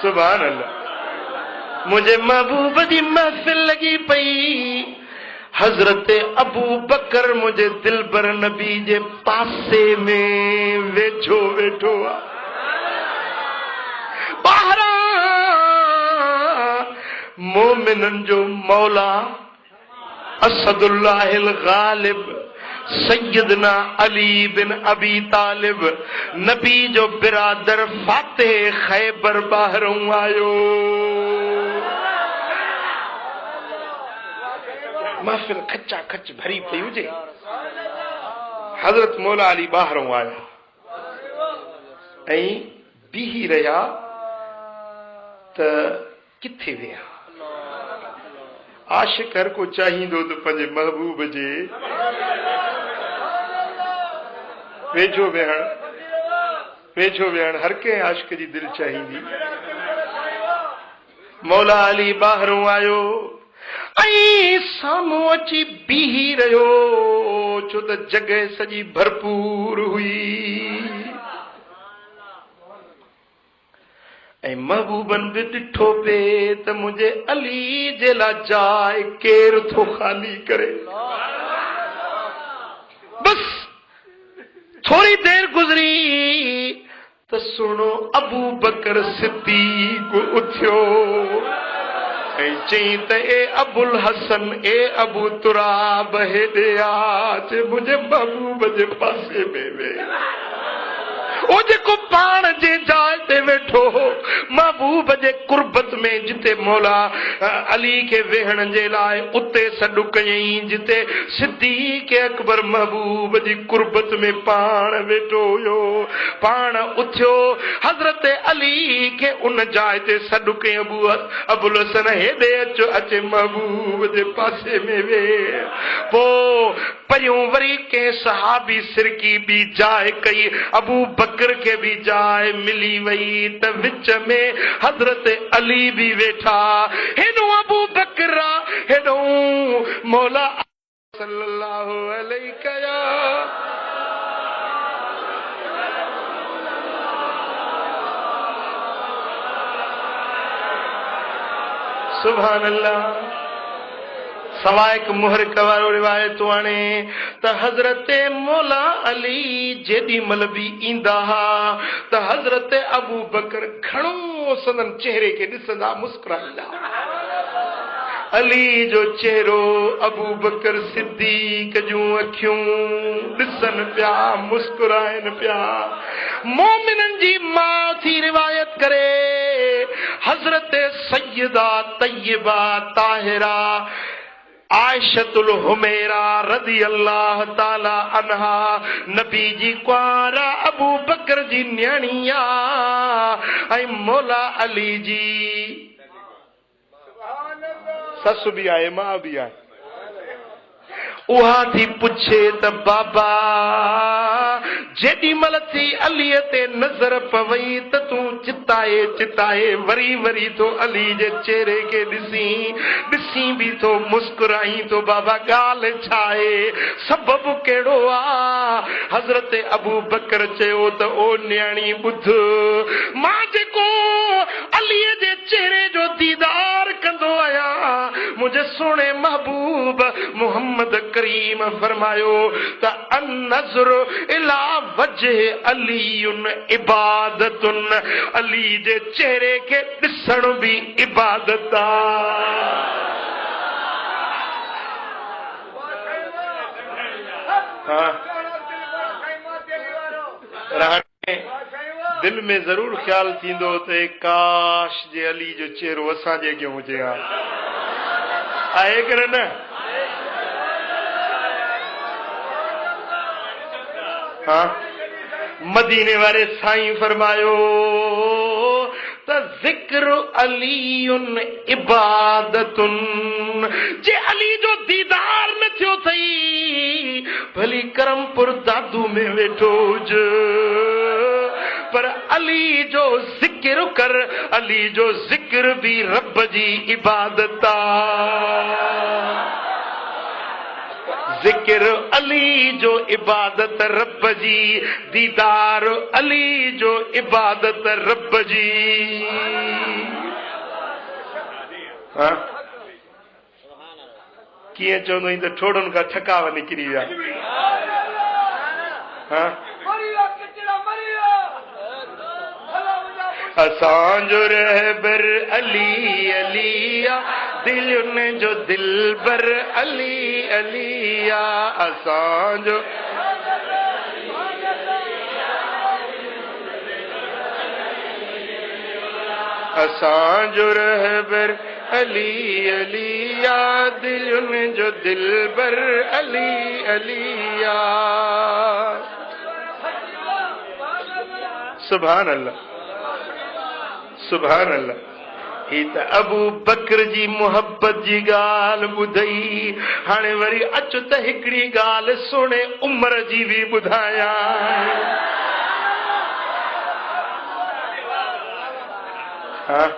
सुभान अल्लाह। मुझे महबूब दी महफिल लगी पई, हजरत अबू बकर मुझे दिलबर नबी जे पासे में वेठो वेठो ॿाहिरां मोमिनन जो मौला असदुल्लाहिल गालिब सैयदना अली बिन अबी तालिब नबी जो बिरादर फातेह खैबर ॿाहिरों आयो। महफिल खचा खच भरी पई हुजे, हजरत मौला अली ॿाहिरों आया ऐं बीही रहिया त किथे विया। आशिक हर को चाहींदो त पंहिंजे महबूब जे वेझो वेहण, वेझो वेहण हर कंहिं आशिक जी दिलि चाहींदी। मौला अली ॿाहिरों आयो ऐं साम्हूं अची बीही रहियो, छो त जॻह सॼी भरपूर हुई ऐं महबूबन बि ॾिठो पिए त मुंहिंजे अली जे लाइ जाइ केरु थो ख़ाली करे। बस थोड़ी देर गुज़री त सुणो अबू बकर सिद्दीक़ उथियो ऐं चई त ए अबुल हसन, ए अबू तुराब, हेॾे आ, मुंहिंजे महबूब जे पासे में वेह। ओ जेको पाण जे जाइ ते वेठो हो, महबूब जे कुर्बत में, जिते मौला अली खे वेहण जे लाइ उते सॾु कयईं, जिते सिद्दीक़ अकबर महबूब जी कुर्बत में पाण वेठो हुयो, पाण उथियो हज़रत अली खे उन जाइ ते सॾु कयईं, अबुल हसन हेॾे अचो, अचे महबूब जे पासे में वेह। पोइ परियों वरी कंहिं सहाबी सिरकी बि जाइ कई, अबू बकर के भी जाए मिली वई त विच में हजरत अली भी वेठा, हेॾो अबू बकर हेॾो मौला सल्लल्लाहु अलैहि कया। सुभान अल्लाह। सवाइ हिकु मुहरिक वारो रिवायतूं आणे त हज़रत मौला अली जेॾी महिल बि ईंदा हुआ त हज़रत अबू बकर घणो संदन चेहरे खे ॾिसंदा, मुस्कुराईंदा। अली जो चेहरो अबू बकर सिद्दीक़ जूं अखियूं ॾिसनि पिया, मुस्कुराइनि पिया। मोमिननि जी माउ थी रिवायत करे हज़रत सैयदा तय्यबा ताहिरा आयशतुल हुमैरा रज़ी अल्लाह ताला अन्हा नबी जी कुआरा अबू बकर जी न्याणिया ऐं मौला अली जी ससु भी आहे, मां भी आहे। उहा थी पुछे त बाबा जेॾी महिल थी अलीअ ते नज़र पवई त तूं चिताए चिताए वरी वरी तो अली जे चेहरे खे ॾिसी भी तो मुस्कुराई तो, बाबा ॻाल्हि छा आहे, सबबु कहिड़ो आहे? हज़रत अबू बकर चयो त ओ न्याणी ॿुध, मां जेको अलीअ जे चेहरे जो दीदार कंदो आहियां, मुंहिंजे सुहिणे महबूब मोहम्मद करीम फरमायो त अन-नज़्र इला वजह अलीयुन इबादतुन, अली जे चेहरे खे ॾिसण भी इबादत आहे। दिल में जरूर ख्याल थींदो त काश जे अली जो चेहरो असांजे अॻियां हुजे हा, आहे कि न? हाँ, मदीने वारे साईं फरमायो त ज़िक्र अलीयुन इबादतुन, जे अली जो दीदार न थियो थई भली करमपुर दादू में वेठो हुज, पर अली जो ज़िक्र कर, अली जो ज़िक्र भी रब जी इबादत आ। ज़िक्र अली जो इबादत रब जी, दीदार अली जो इबादत रब जी। हाँ किए चवंदो त ठोड़न का ठकाव निकरी विया। हाँ असांजो रहबर अली अलिया, दिलुन जो दिलबर अली अलिया, असांजो असांजो रहबर अली अलिया, दिलुन जो दिलबर अली अलिया। सुभान अल्लाह सुभान अल्लाह। ही त अबू बकर जी मोहब्बत जी गाल ॿुधई, हाणे वरी अच त हिकड़ी गाल सुणे उमर जी भी ॿुधाया। हाँ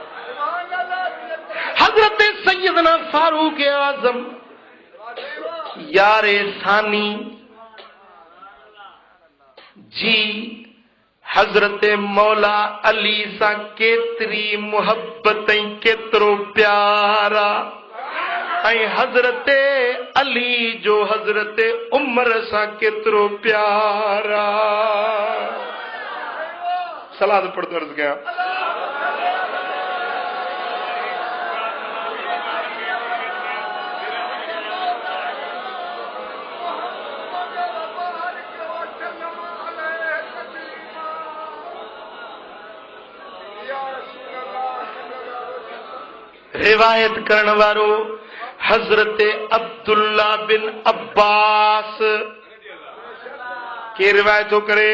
हजरत सैयदना फारूक आजम यारे सानी जी हजरत मौला अली सां केतरी मोहब्बत ऐं केतरो प्यारा, ऐं हजरत अली जो हजरत उमर सां केतरो प्यारा। सलाद पढ़तो अर्ज़ कयां। रिवायत करण वारो हजरत अब्दुल्ला बिन अब्बास के रिवायत करे।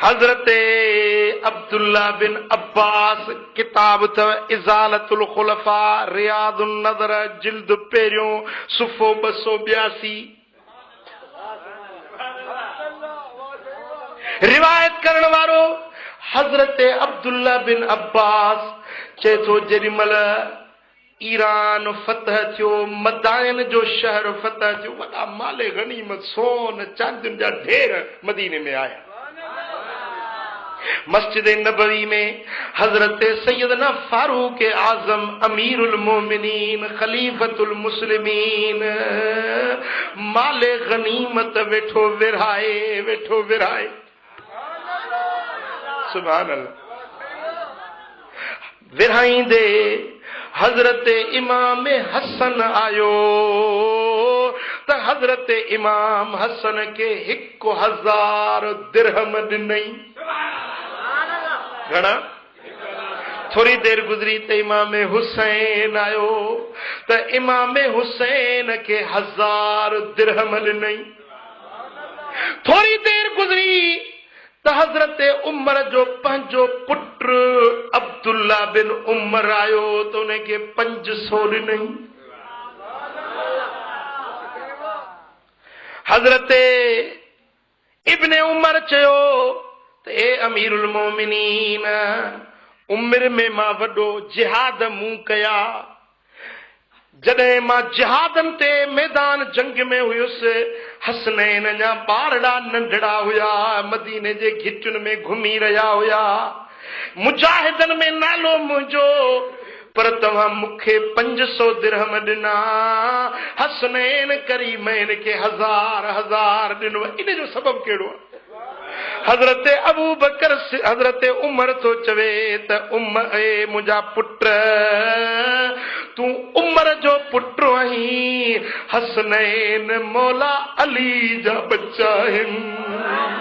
हजरत अब्दुल्ला बिन अब्बास किताब अथव इज़ालतुल खुलफा रियादुन नज़र जिल्द पहिरियों सुफ़ो 282। रिवायत करण वारो हजरत अब्दुल्ला बिन अब्बास चए थो जेॾीमहिल ईरान फतह थियो, मदाइन जो शहर फतह थियो, वॾा माले गनीमत सोन चांदियुनि जा ढेर मदीने में आया। मस्जिद नबवी में हजरत सैयदना फारूक आजम अमीरुल मोमिनीन खलीफतुल मुस्लिमीन माले गनीमत वेठो विरहाए। सुभान अल्लाह। विरहाईंदे हजरत इमाम हसन आयो त हजरत इमाम हसन के 1000 दिरहम ॾिनई। घणा? थोड़ी देर गुजरी त इमाम हुसैन आयो त इमाम हुसैन के 1000 दिरहम ॾिनई। थोड़ी देर गुजरी त हजरत उमर जो पंहिंजो पुत्र अब्दुल्ला बिन उमर आयो त उनखे 500 ॾिनई। हजरत इब्ने उमर चयो त ए अमीरुल मोमिनीन, उम्र में मां वॾो जिहाद मूं कया, जॾहिं मां जिहादन ते मैदान जंग में हुयुसि, हसनैन अञा ॿारड़ा नंढड़ा हुया, मदीने जे घिटियुनि में घुमी रहिया हुया, मुजाहिदन में नालो मुंहिंजो, पर तव्हां मूंखे 500 दिरहम ॾिना। हसनैन करीमैन खे 1000 ॾिनो। इन जो सबबु कहिड़ो आहे? हजरत अबू बकर हजरत उमर तो चवे त मुंहिंजा पुट, तूं उमर जो पुट आहीं, हसनैन मौला अली जा बच्चा आहिनि।